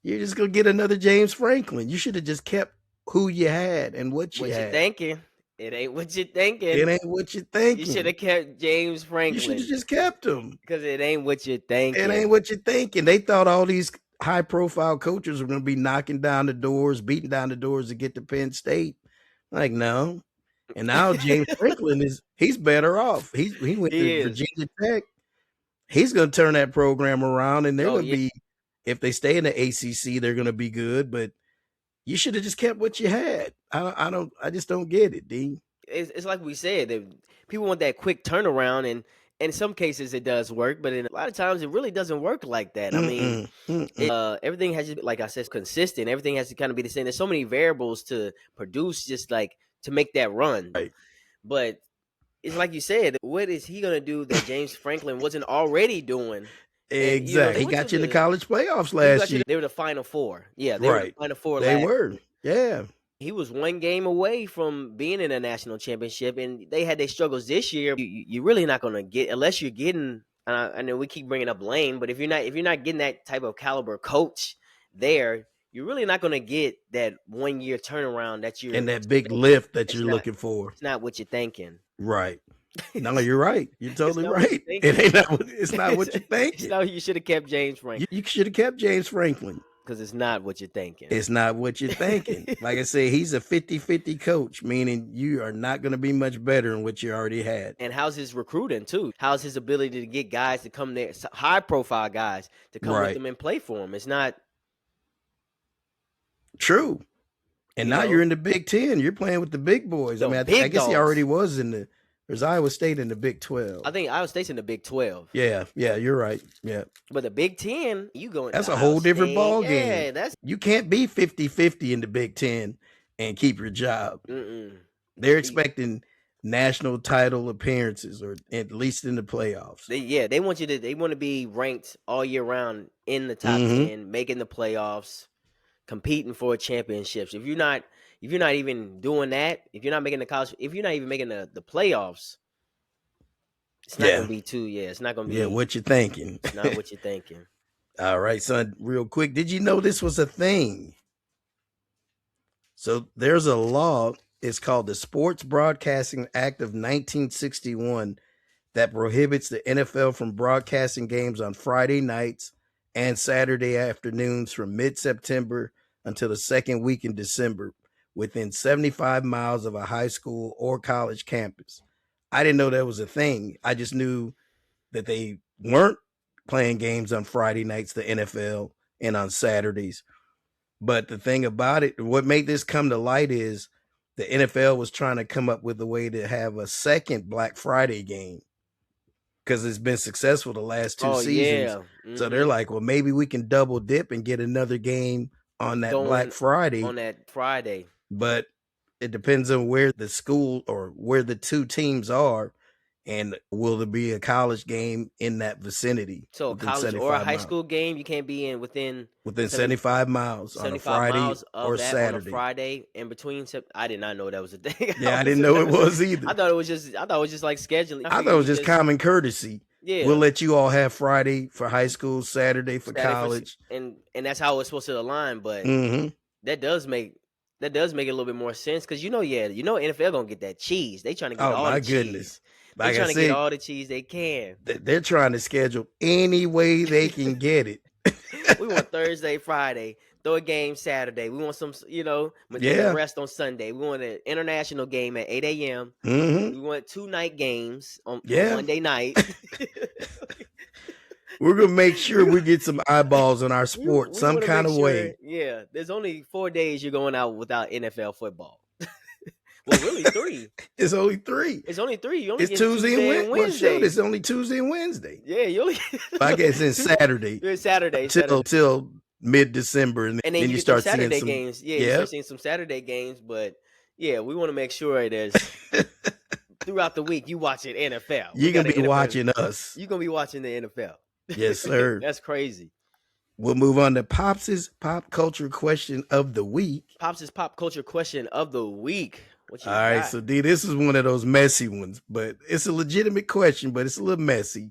You're just going to get another James Franklin. You should have just kept who you had and what you What you had. thinking? It ain't what you thinking. It ain't what you're You should thinking. have kept James You should have Franklin just kept him. because it ain't what you're It thinking. ain't what you're thinking. They thought all these high profile coaches were going to be knocking down the doors, beating down the doors to get to Penn State. Like, no. And now James Franklin he's better off. He went He to is. Virginia Tech. He's going to turn that program around, and they're Oh, going to yeah. be, if they stay in the ACC, they're going to be good. But you should have just kept what you had. I just don't get it, D. It's like we said, people want that quick turnaround, and in some cases it does work, but in a lot of times it really doesn't work like that. I mean, everything has to be, like I said, consistent. Everything has to kind of be the same. There's so many variables to produce, just like to make that run. Right. But it's like you said, what is he gonna do that James Franklin wasn't already doing? And, Exactly. He got you in the college playoffs last year. They were the Final Four. Yeah, they were the Right. Final Four. They were. Yeah. He was one game away from being in a national championship, and they had their struggles this year. You're really not going to get, unless you're getting. I know we keep bringing up Lane, but if you're not getting that type of caliber coach there, you're really not going to get that 1 year turnaround that you're And that big lift that it's you're not- looking for. It's not what you're thinking. Right. No, you're right. You're totally not what you're right. thinking. It's not what you're thinking. No, you should have kept James Franklin You should have kept James Franklin. because it's not what you're thinking. It's not what you're thinking. Like I said, he's a 50-50 coach, meaning you are not going to be much better than what you already had. And how's his recruiting too? How's his ability to get guys to come there, high profile guys to come with him and play for him? It's not true. And now you're in the Big Ten. You're playing with the big boys. I mean, I guess he already was there's Iowa State in the Big 12. I think Iowa State's in the Big 12. Yeah, you're right. Yeah. But the Big 10, you going that's a whole different ball game. Yeah, you can't be 50-50 in the Big 10 and keep your job. They're expecting national title appearances, or at least in the playoffs. They want to be ranked all year round in the top 10, making the playoffs, competing for championships. If you're not even doing that, if you're not making if you're not even making the playoffs, it's not gonna be it's not gonna be what you're thinking. It's not what you're thinking. All right, son, real quick. Did you know this was a thing? So there's a law, it's called the Sports Broadcasting Act of 1961, that prohibits the NFL from broadcasting games on Friday nights and Saturday afternoons from mid-September until the second week in December, within 75 miles of a high school or college campus. I didn't know that was a thing. I just knew that they weren't playing games on Friday nights, the NFL, and on Saturdays. But the thing about it, what made this come to light is the NFL was trying to come up with a way to have a second Black Friday game, because it's been successful the last two seasons. Yeah. So they're like, well, maybe we can double dip and get another game on that Black Friday. On that Friday. But it depends on where the school or where the two teams are, and will there be a college game in that vicinity? So a college or a high school game, you can't be within 75 miles on a Friday or Saturday. On a Friday in between. I did not know that was a thing. Yeah, I didn't know it was either. I thought it was just like scheduling. I thought it was just common courtesy. Yeah, we'll let you all have Friday for high school, Saturday for college, and that's how it's supposed to align. But that does make it a little bit more sense, because NFL gonna get that cheese. They trying to get all the cheese. Goodness. They're trying to get all the cheese they can. They're trying to schedule any way they can get it. We want Thursday, Friday, throw a game Saturday. We want some, rest on Sunday. We want an international game at 8 a.m. We want 2 night games on Monday night. We're gonna make sure we get some eyeballs on our sport We some want to kind make of sure. way. Yeah, there's only 4 days you're going out without NFL football. Well, really three. It's only 3. It's only three. You only It's get Tuesday and Tuesday and Wednesday. Well, shoot, Wednesday. it's only Tuesday and Wednesday. Yeah, you only I guess it's two. Saturday It's Saturday, till Saturday, till mid-December, and and then then you you get them start seeing Saturday some. games. Yeah, you Yeah, start seeing some Saturday games, but yeah, we want to make sure there's throughout the week you watching NFL. We you're got gonna an be NFL. watching us. You're gonna be watching the NFL. Yes, sir. That's crazy. We'll move on to Pops's pop culture question of the week. Pops' pop culture question of the week. What All you right, got? so D, this is one of those messy ones, but it's a legitimate question, but it's a little messy.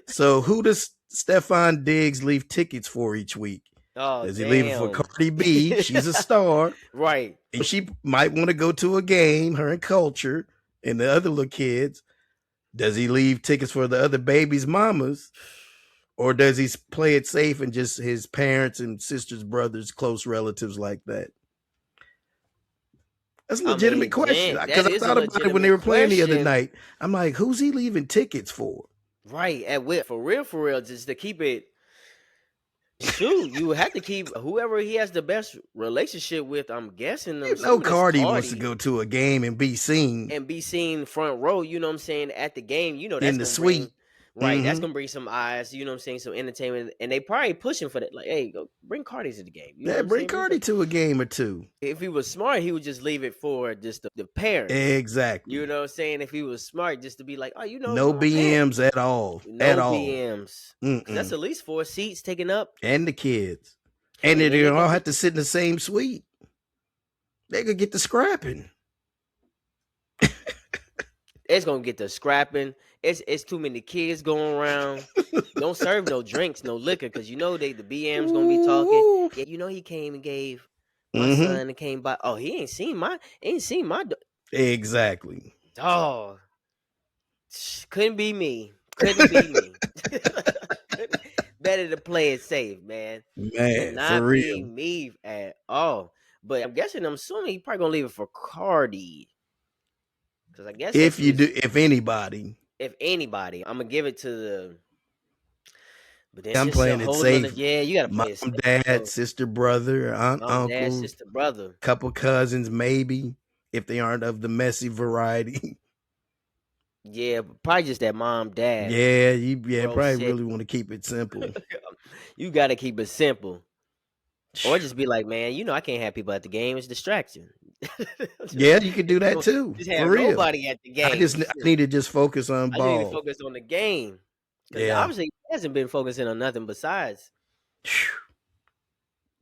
So, who does Stefon Diggs leave tickets for each week? Oh Does he leave it for damn! Cardi B? She's a star. Right. And she might want to go to a game, her and Culture and the other little kids. Does he leave tickets for the other babies' mamas? Or does he play it safe and just his parents and sisters, brothers, close relatives like that? That's a I legitimate mean, question. dang, Because that I is a thought about it when they legitimate were playing the other question. night. I'm like, who's he leaving tickets for? Right. At Whip. For real, just to keep it. Shoot, you would have to keep whoever he has the best relationship with. I'm guessing. I'm You know, assuming it's Cardi wants to Cardi go to a game and be seen and be seen front row. You know what I'm saying at the game. You know that's in the gonna bring suite. right. That's Mm-hmm. gonna bring some eyes. You know what I'm saying, some entertainment, and they probably pushing for that. Like, hey, go bring Cardi to the game. You know Yeah, what I'm bring saying? Cardi to a game or two. If he was smart, he would just leave it for just the parents. You Exactly. know what I'm saying? If he was smart, just to be like, oh, you know, No my parents. BMs at all. At No all. BMs. Because that's Mm-mm. at least 4 seats taken up. And the kids. And Hey, they and they don't all gonna have get to sit in the same suite. They could get the scrapping. it's gonna get the scrapping. It's too many kids going around. Don't serve no drinks, no liquor, because you know the BM's gonna be talking. Ooh. Yeah, you know he came and gave my Mm-hmm. son and came by. Oh, he ain't seen my Exactly. dog. Couldn't be me. Couldn't be me. Better to play it safe, man. Could Man, for not be real. me at all. But I'm assuming he probably gonna leave it for Cardi. Because I guess If you do, was if anybody, if anybody, I'm gonna give it to the. But it's I'm just a playing it whole nother. safe. Yeah, you gotta Mom, play it safe. dad, So sister, brother, aunt, mom, dad, uncle, sister, brother. couple cousins, maybe, if they aren't of the messy variety. Yeah, probably just that mom, dad, Yeah, bro. probably Sick. really want to keep it simple. You gotta keep it simple. Or just be like, man, you know, I can't have people at the game. It's distraction. Yeah, you could do that Don't too, just for have real. nobody at the I game. just I need to just focus on I just need to ball. focus on the game because Yeah. obviously he hasn't been focusing on nothing besides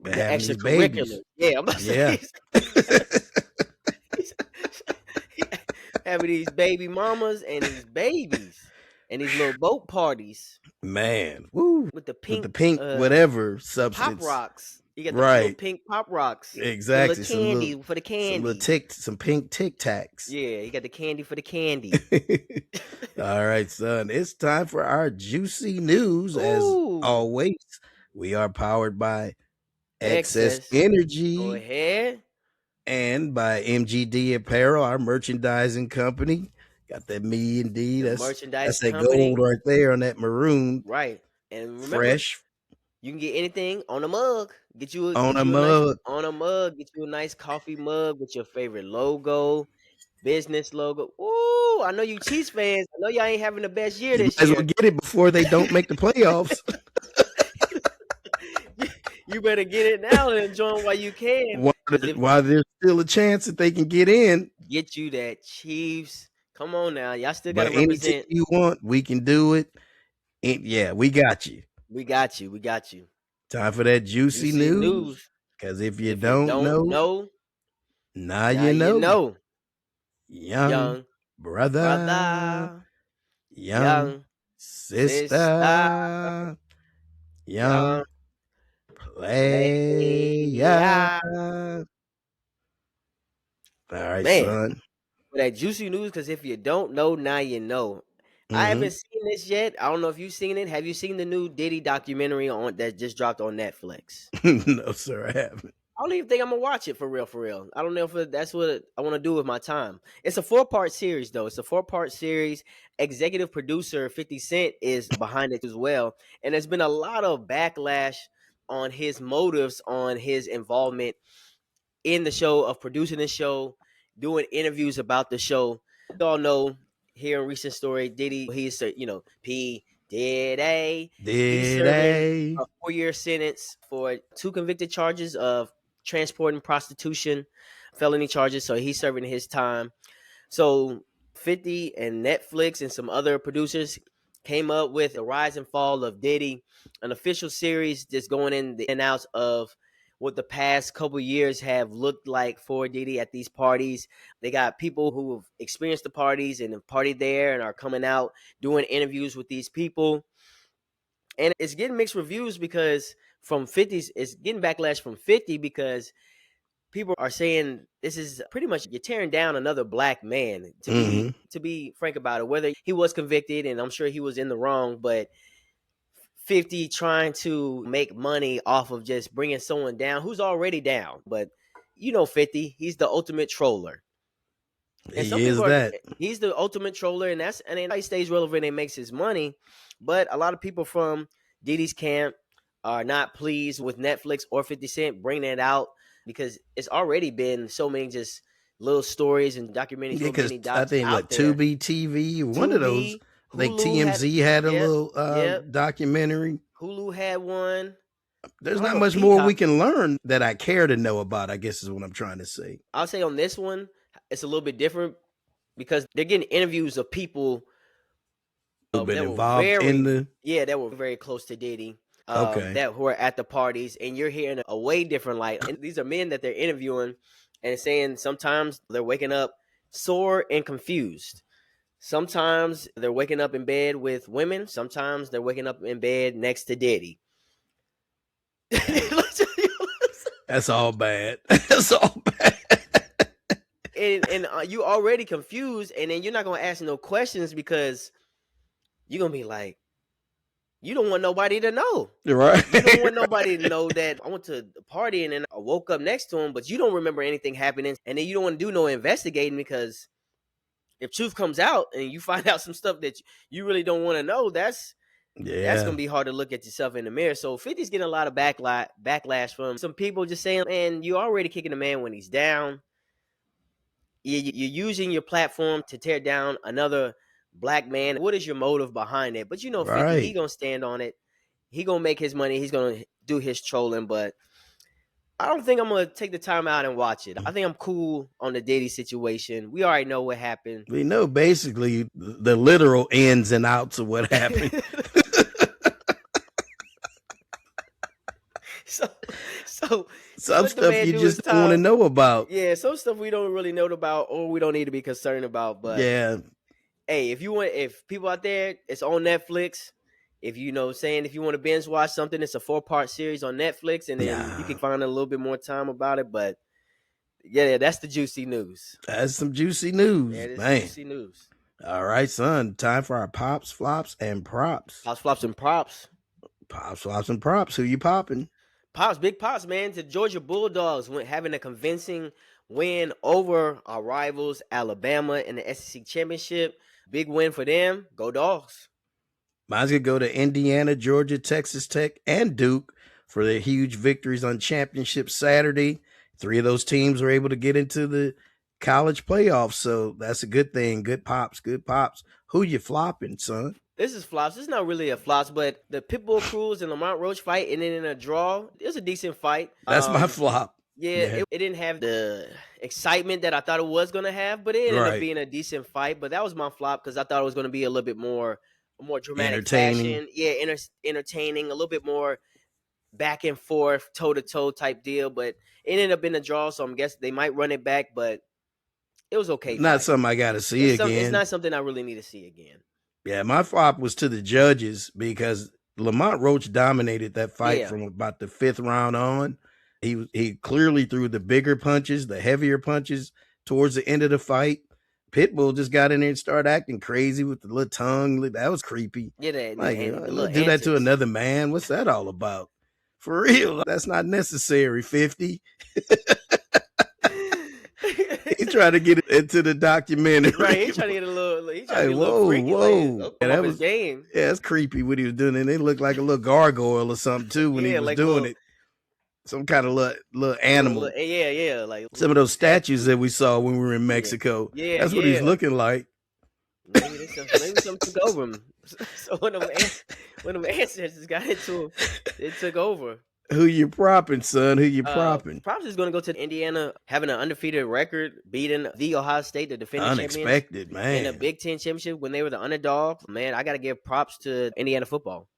But the having these extracurricular. babies. Yeah, I'm about to Yeah. say he's having these baby mamas and these babies and these little boat parties Man. Woo. with the With the pink pink whatever pop substance. rocks. You got the little Right. pink pop rocks. The little Exactly. candy for the candy. Some pink tic tacs. Yeah, you got the candy for the candy. All right, son. It's time for our juicy news. As Ooh, always, we are powered by Excess excess. Go Energy ahead. and by MGD Apparel, our merchandising company. Got that me and D. The That's merchandise that gold company. right there on that maroon. Right. And remember, Fresh you can get anything on a mug. on Get a you a nice mug. on a mug. Get you a nice coffee mug with your favorite logo, business logo. Ooh, I know you Chiefs fans. I know y'all ain't having the best year You this might as well year. get it before they don't make the playoffs. You better get it now and enjoy them while you can. Because if While there's still a chance that they can get in. get you that Chiefs, come on now, y'all still got But to any team represent. you want, we can do it. And yeah, we got you. We got you. We got you. Time for that juicy Juicy news. news. Because if you If you don't don't know, know, now now you you know. know. Young Young brother, brother, young young sister, sister, young young player. player. All right, Man, son. for that juicy news, because if you don't know, now you know. I Mm-hmm. haven't seen this yet. I don't know if you've seen it. Have you seen the new Diddy documentary on that just dropped on Netflix? No, sir, I haven't. I don't even think I'm gonna watch it for real. For real, I don't know if that's what I want to do with my time. It's a 4-part series, though. It's a 4-part series. Executive producer 50 Cent is behind it as well, and there's been a lot of backlash on his motives, on his involvement in the show, of producing the show, doing interviews about the show. We all know here in recent story, Diddy, he's P Diddy, he's Did serving I? a 4-year sentence for 2 convicted charges of transporting prostitution, felony charges. So he's serving his time. So 50 and Netflix and some other producers came up with the rise and fall of Diddy, an official series just going in the and outs of what the past couple years have looked like for Diddy at these parties. They got people who have experienced the parties and have partied there and are coming out doing interviews with these people. And it's getting mixed reviews because from 50s, it's getting backlash from 50 because people are saying this is pretty much you're tearing down another black man. To be frank about it, whether he was convicted and I'm sure he was in the wrong, but 50 trying to make money off of just bringing someone down who's already down. But 50, he's the ultimate troller. And some He people is are that. he's the ultimate troller, and then he stays relevant and makes his money. But a lot of people from Diddy's camp are not pleased with Netflix or 50 Cent bringing it out because it's already been so many just little stories and documentaries, Yeah, little because mini I docs think what out there. Tubi TV, one of those. Tubi, I think Hulu had, TMZ had a yep, little yep. documentary. Hulu had one. There's I don't not know if much more we Peacock. can learn that I care to know about, I guess is what I'm trying to say. I'll say on this one, it's a little bit different because they're getting interviews of people Who've been that were involved in very, the. yeah, that were very close to Diddy, Okay. that were at the parties, and you're hearing a way different light. And these are men that they're interviewing and saying sometimes they're waking up sore and confused. Sometimes they're waking up in bed with women. Sometimes they're waking up in bed next to Diddy. That's all bad. That's all bad. and you already confused, and then you're not gonna ask no questions because you're gonna be like, you don't want nobody to know. Right. You don't want nobody to know that I went to the party and then I woke up next to him, but you don't remember anything happening. And then you don't want to do no investigating because if truth comes out and you find out some stuff that you really don't want to know, that's Yeah. gonna be hard to look at yourself in the mirror. So 50's getting a lot of backlash from some people just saying, "Man, you already kicking a man when he's down. You're using your platform to tear down another black man. What is your motive behind it?" But 50, he Right. gonna stand on it. He gonna make his money. He's gonna do his trolling, but I don't think I'm gonna take the time out and watch it. I think I'm cool on the Diddy situation. We already know what happened. We know basically the literal ins and outs of what happened. so, so Some let the stuff man you do his just don't want to time. know about. Yeah, some stuff we don't really know about or we don't need to be concerned about. But Yeah. hey, if people out there, it's on Netflix. If saying if you want to binge watch something, it's a 4-part series on Netflix, and then you Nah. can find a little bit more time about it. But yeah, that's the juicy news. That's some juicy Yeah, news, it is man. juicy news. All right, son. Time for our pops, flops, and props. Pops, flops, and props. Pops, flops, and props. Who you popping? Pops, big pops, man. The Georgia Bulldogs went having a convincing win over our rivals, Alabama, in the SEC championship. Big win for them. Go Dogs. Mine's gonna go to Indiana, Georgia, Texas Tech, and Duke for their huge victories on championship Saturday. 3 of those teams were able to get into the college playoffs, so that's a good thing. Good pops, good pops. Who you flopping, son? This is flops. It's not really a flops, but the Pitbull Cruz and Lamont Roach fight, and then in a draw, it was a decent fight. That's my flop. Yeah, Yeah. it didn't have the excitement that I thought it was gonna have, but it ended up Right. being a decent fight. But that was my flop because I thought it was gonna be a little bit more dramatic Entertaining. fashion. Yeah, entertaining, a little bit more back and forth, toe to toe type deal. But it ended up in a draw, so I'm guessing they might run it back. But it was okay Not fight. something I gotta see It's again. not something I really need to see again. Yeah, my flop was to the judges because Lamont Roach dominated that fight Yeah. from about the 5th round on. He clearly threw the bigger punches, the heavier punches towards the end of the fight. Pitbull just got in there and started acting crazy with the little tongue. That was creepy. Yeah, Like, the do little that to antics. another man. What's that all about? For real, that's not necessary. 50. He's trying to get into the documentary. Right, he trying to get a little. He trying to Like, get a little whoa, freaky. Like, whoa. don't Yeah, come off that his was game. yeah, that's creepy what he was doing. And it looked like a little gargoyle or something too when he Yeah, was like doing little, it. Some kind of little animal. yeah, like Some of little those statue. statues that we saw when we were in Yeah, Mexico. yeah, That's what he's yeah. looking like. Maybe something took over him. So when them ancestors got into him, it took over. Who you propping, son? Who you propping? Probably is going to go to Indiana, having an undefeated record, beating the Ohio State, the defending champions, Unexpected, in a man. Big Ten championship when they were the underdog. Man, I got to give props to Indiana football.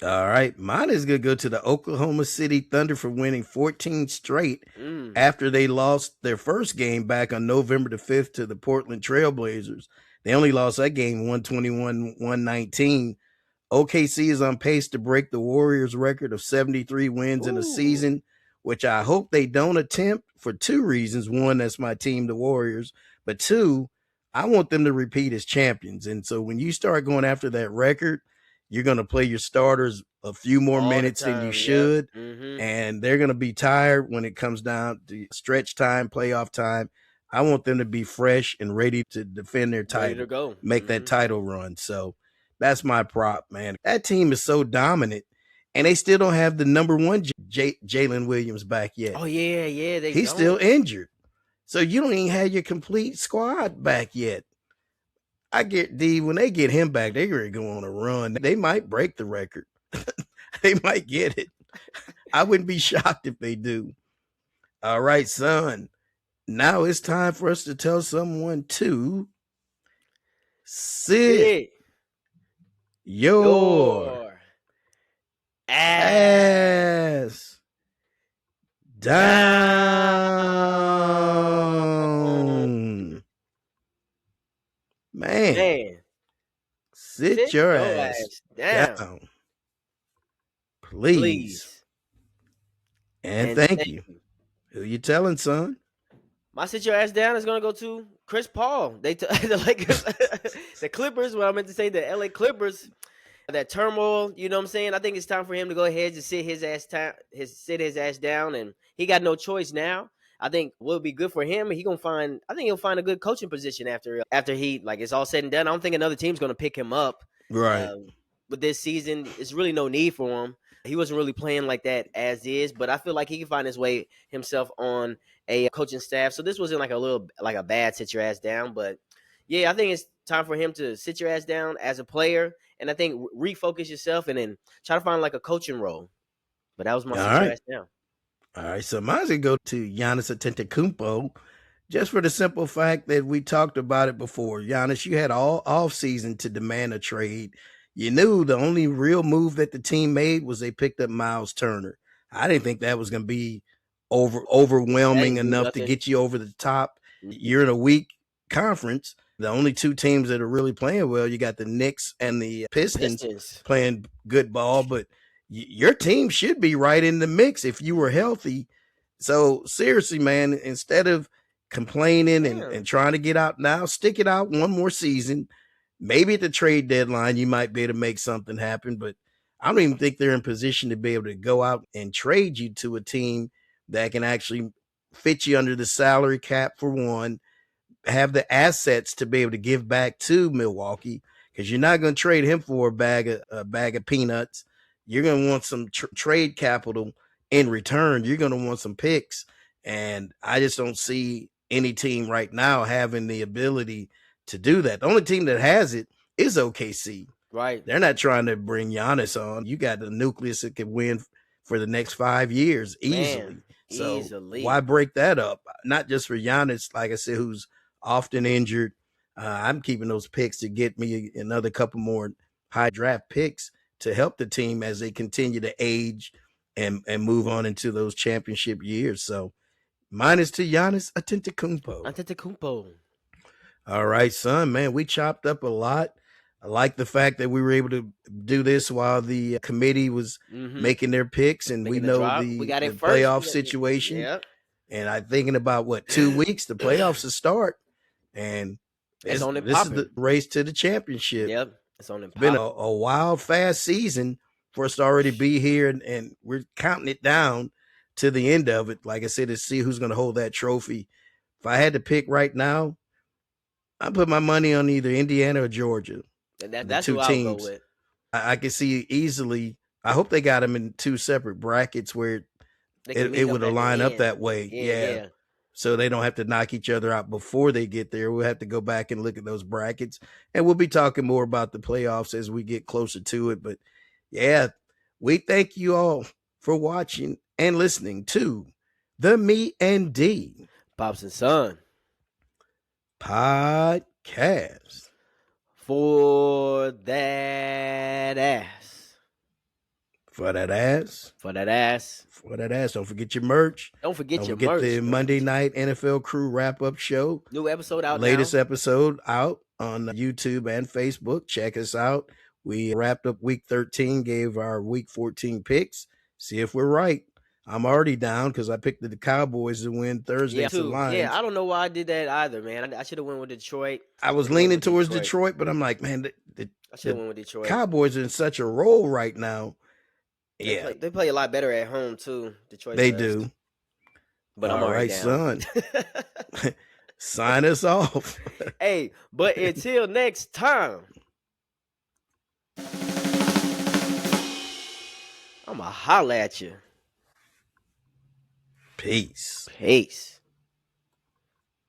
All right. Mine is going to go to the Oklahoma City Thunder for winning 14 straight after they lost their first game back on November the 5th to the Portland Trailblazers. They only lost that game 121-119. OKC is on pace to break the Warriors' record of 73 wins in a season, which I hope they don't attempt for two reasons. One, that's my team, the Warriors. But two, I want them to repeat as champions. And so when you start going after that record, you're going to play your starters a few more All the minutes than you time, should. yep. And they're going to be tired when it comes down to stretch time, playoff time. I want them to be fresh and ready to defend their title, Ready to go. make that title run. So that's my prop, man. That team is so dominant, and they still don't have the number one Jalen Williams back yet. Oh, yeah, He's still injured. So you don't even have your complete squad back yet. I get D, when they get him back, they're going to go on a run. They might break the record. They might get it. I wouldn't be shocked if they do. All right, son. Now it's time for us to tell someone to sit your ass down. Man. Sit your ass down. Please. And thank you. Who you telling, son? My sit your ass down is gonna go to Chris Paul. The Lakers, the Clippers. What I meant to say, the LA Clippers. That turmoil, you know what I'm saying? I think it's time for him to go ahead and sit his ass down, and he got no choice now. I think what would be good for him, I think he'll find a good coaching position after he, like, it's all said and done. I don't think another team's gonna pick him up. Right. But this season, it's really no need for him. He wasn't really playing like that as is, but I feel like he can find his way himself on a coaching staff. So this wasn't like a bad sit your ass down, but yeah, I think it's time for him to sit your ass down as a player, and I think refocus yourself and then try to find like a coaching role. But that was my sit your ass down. All right, so mine's gonna go to Giannis Antetokounmpo, just for the simple fact that we talked about it before. Giannis, you had all off season to demand a trade. You knew the only real move that the team made was they picked up Miles Turner. I didn't think that was gonna be overwhelming enough to get you over the top. You're in a weak conference. The only two teams that are really playing well, you got the Knicks and the Pistons playing good ball, but your team should be right in the mix if you were healthy. So seriously, man, instead of complaining and trying to get out now, stick it out one more season. Maybe at the trade deadline, you might be able to make something happen, but I don't even think they're in position to be able to go out and trade you to a team that can actually fit you under the salary cap, for one, have the assets to be able to give back to Milwaukee, because you're not going to trade him for a bag of peanuts. You're going to want some trade capital in return. You're going to want some picks, and I just don't see any team right now having the ability to do that. The only team that has it is OKC. Right. They're not trying to bring Giannis on. You got the nucleus that can win for the next 5 years easily. So why break that up? Not just for Giannis, like I said, who's often injured. I'm keeping those picks to get me another couple more high draft picks to help the team as they continue to age and move on into those championship years. So mine is to Giannis Antetokounmpo. All right, son, man, we chopped up a lot. I like the fact that we were able to do this while the committee was making their picks, and we know the playoff situation. Yep. And I'm thinking about 2 weeks, the playoffs will start. And this is the race to the championship. Yep. It's been a wild, fast season for us to already be here, and we're counting it down to the end of it. Like I said, to see who's going to hold that trophy. If I had to pick right now, I put my money on either Indiana or Georgia. And The that's two who I'll go teams. with. I can see easily. I hope they got them in two separate brackets where They can meet it up would at align the up end. that way. Yeah. Yeah. So they don't have to knock each other out before they get there. We'll have to go back and look at those brackets. And we'll be talking more about the playoffs as we get closer to it. But yeah, we thank you all for watching and listening to the Me and D Pops and Son podcast. for that ass. For that ass. For that ass. For that ass. Don't forget your merch. Don't forget Don't your forget merch. the Monday night NFL Crew wrap up show. New episode out Latest now. episode out on YouTube and Facebook. Check us out. We wrapped up week 13, gave our week 14 picks. See if we're right. I'm already down because I picked the Cowboys to win Thursday. Yeah, too. Lions. Yeah, I don't know why I did that either, man. I should have went with Detroit. I was leaning towards Detroit, but I'm like, man, I should have went with Detroit. Cowboys are in such a roll right now. Yeah, they play a lot better at home too. Detroit. They do. But I'm already down. Son. Sign us off. Hey, but until next time, I'ma holla at you. Peace. Peace.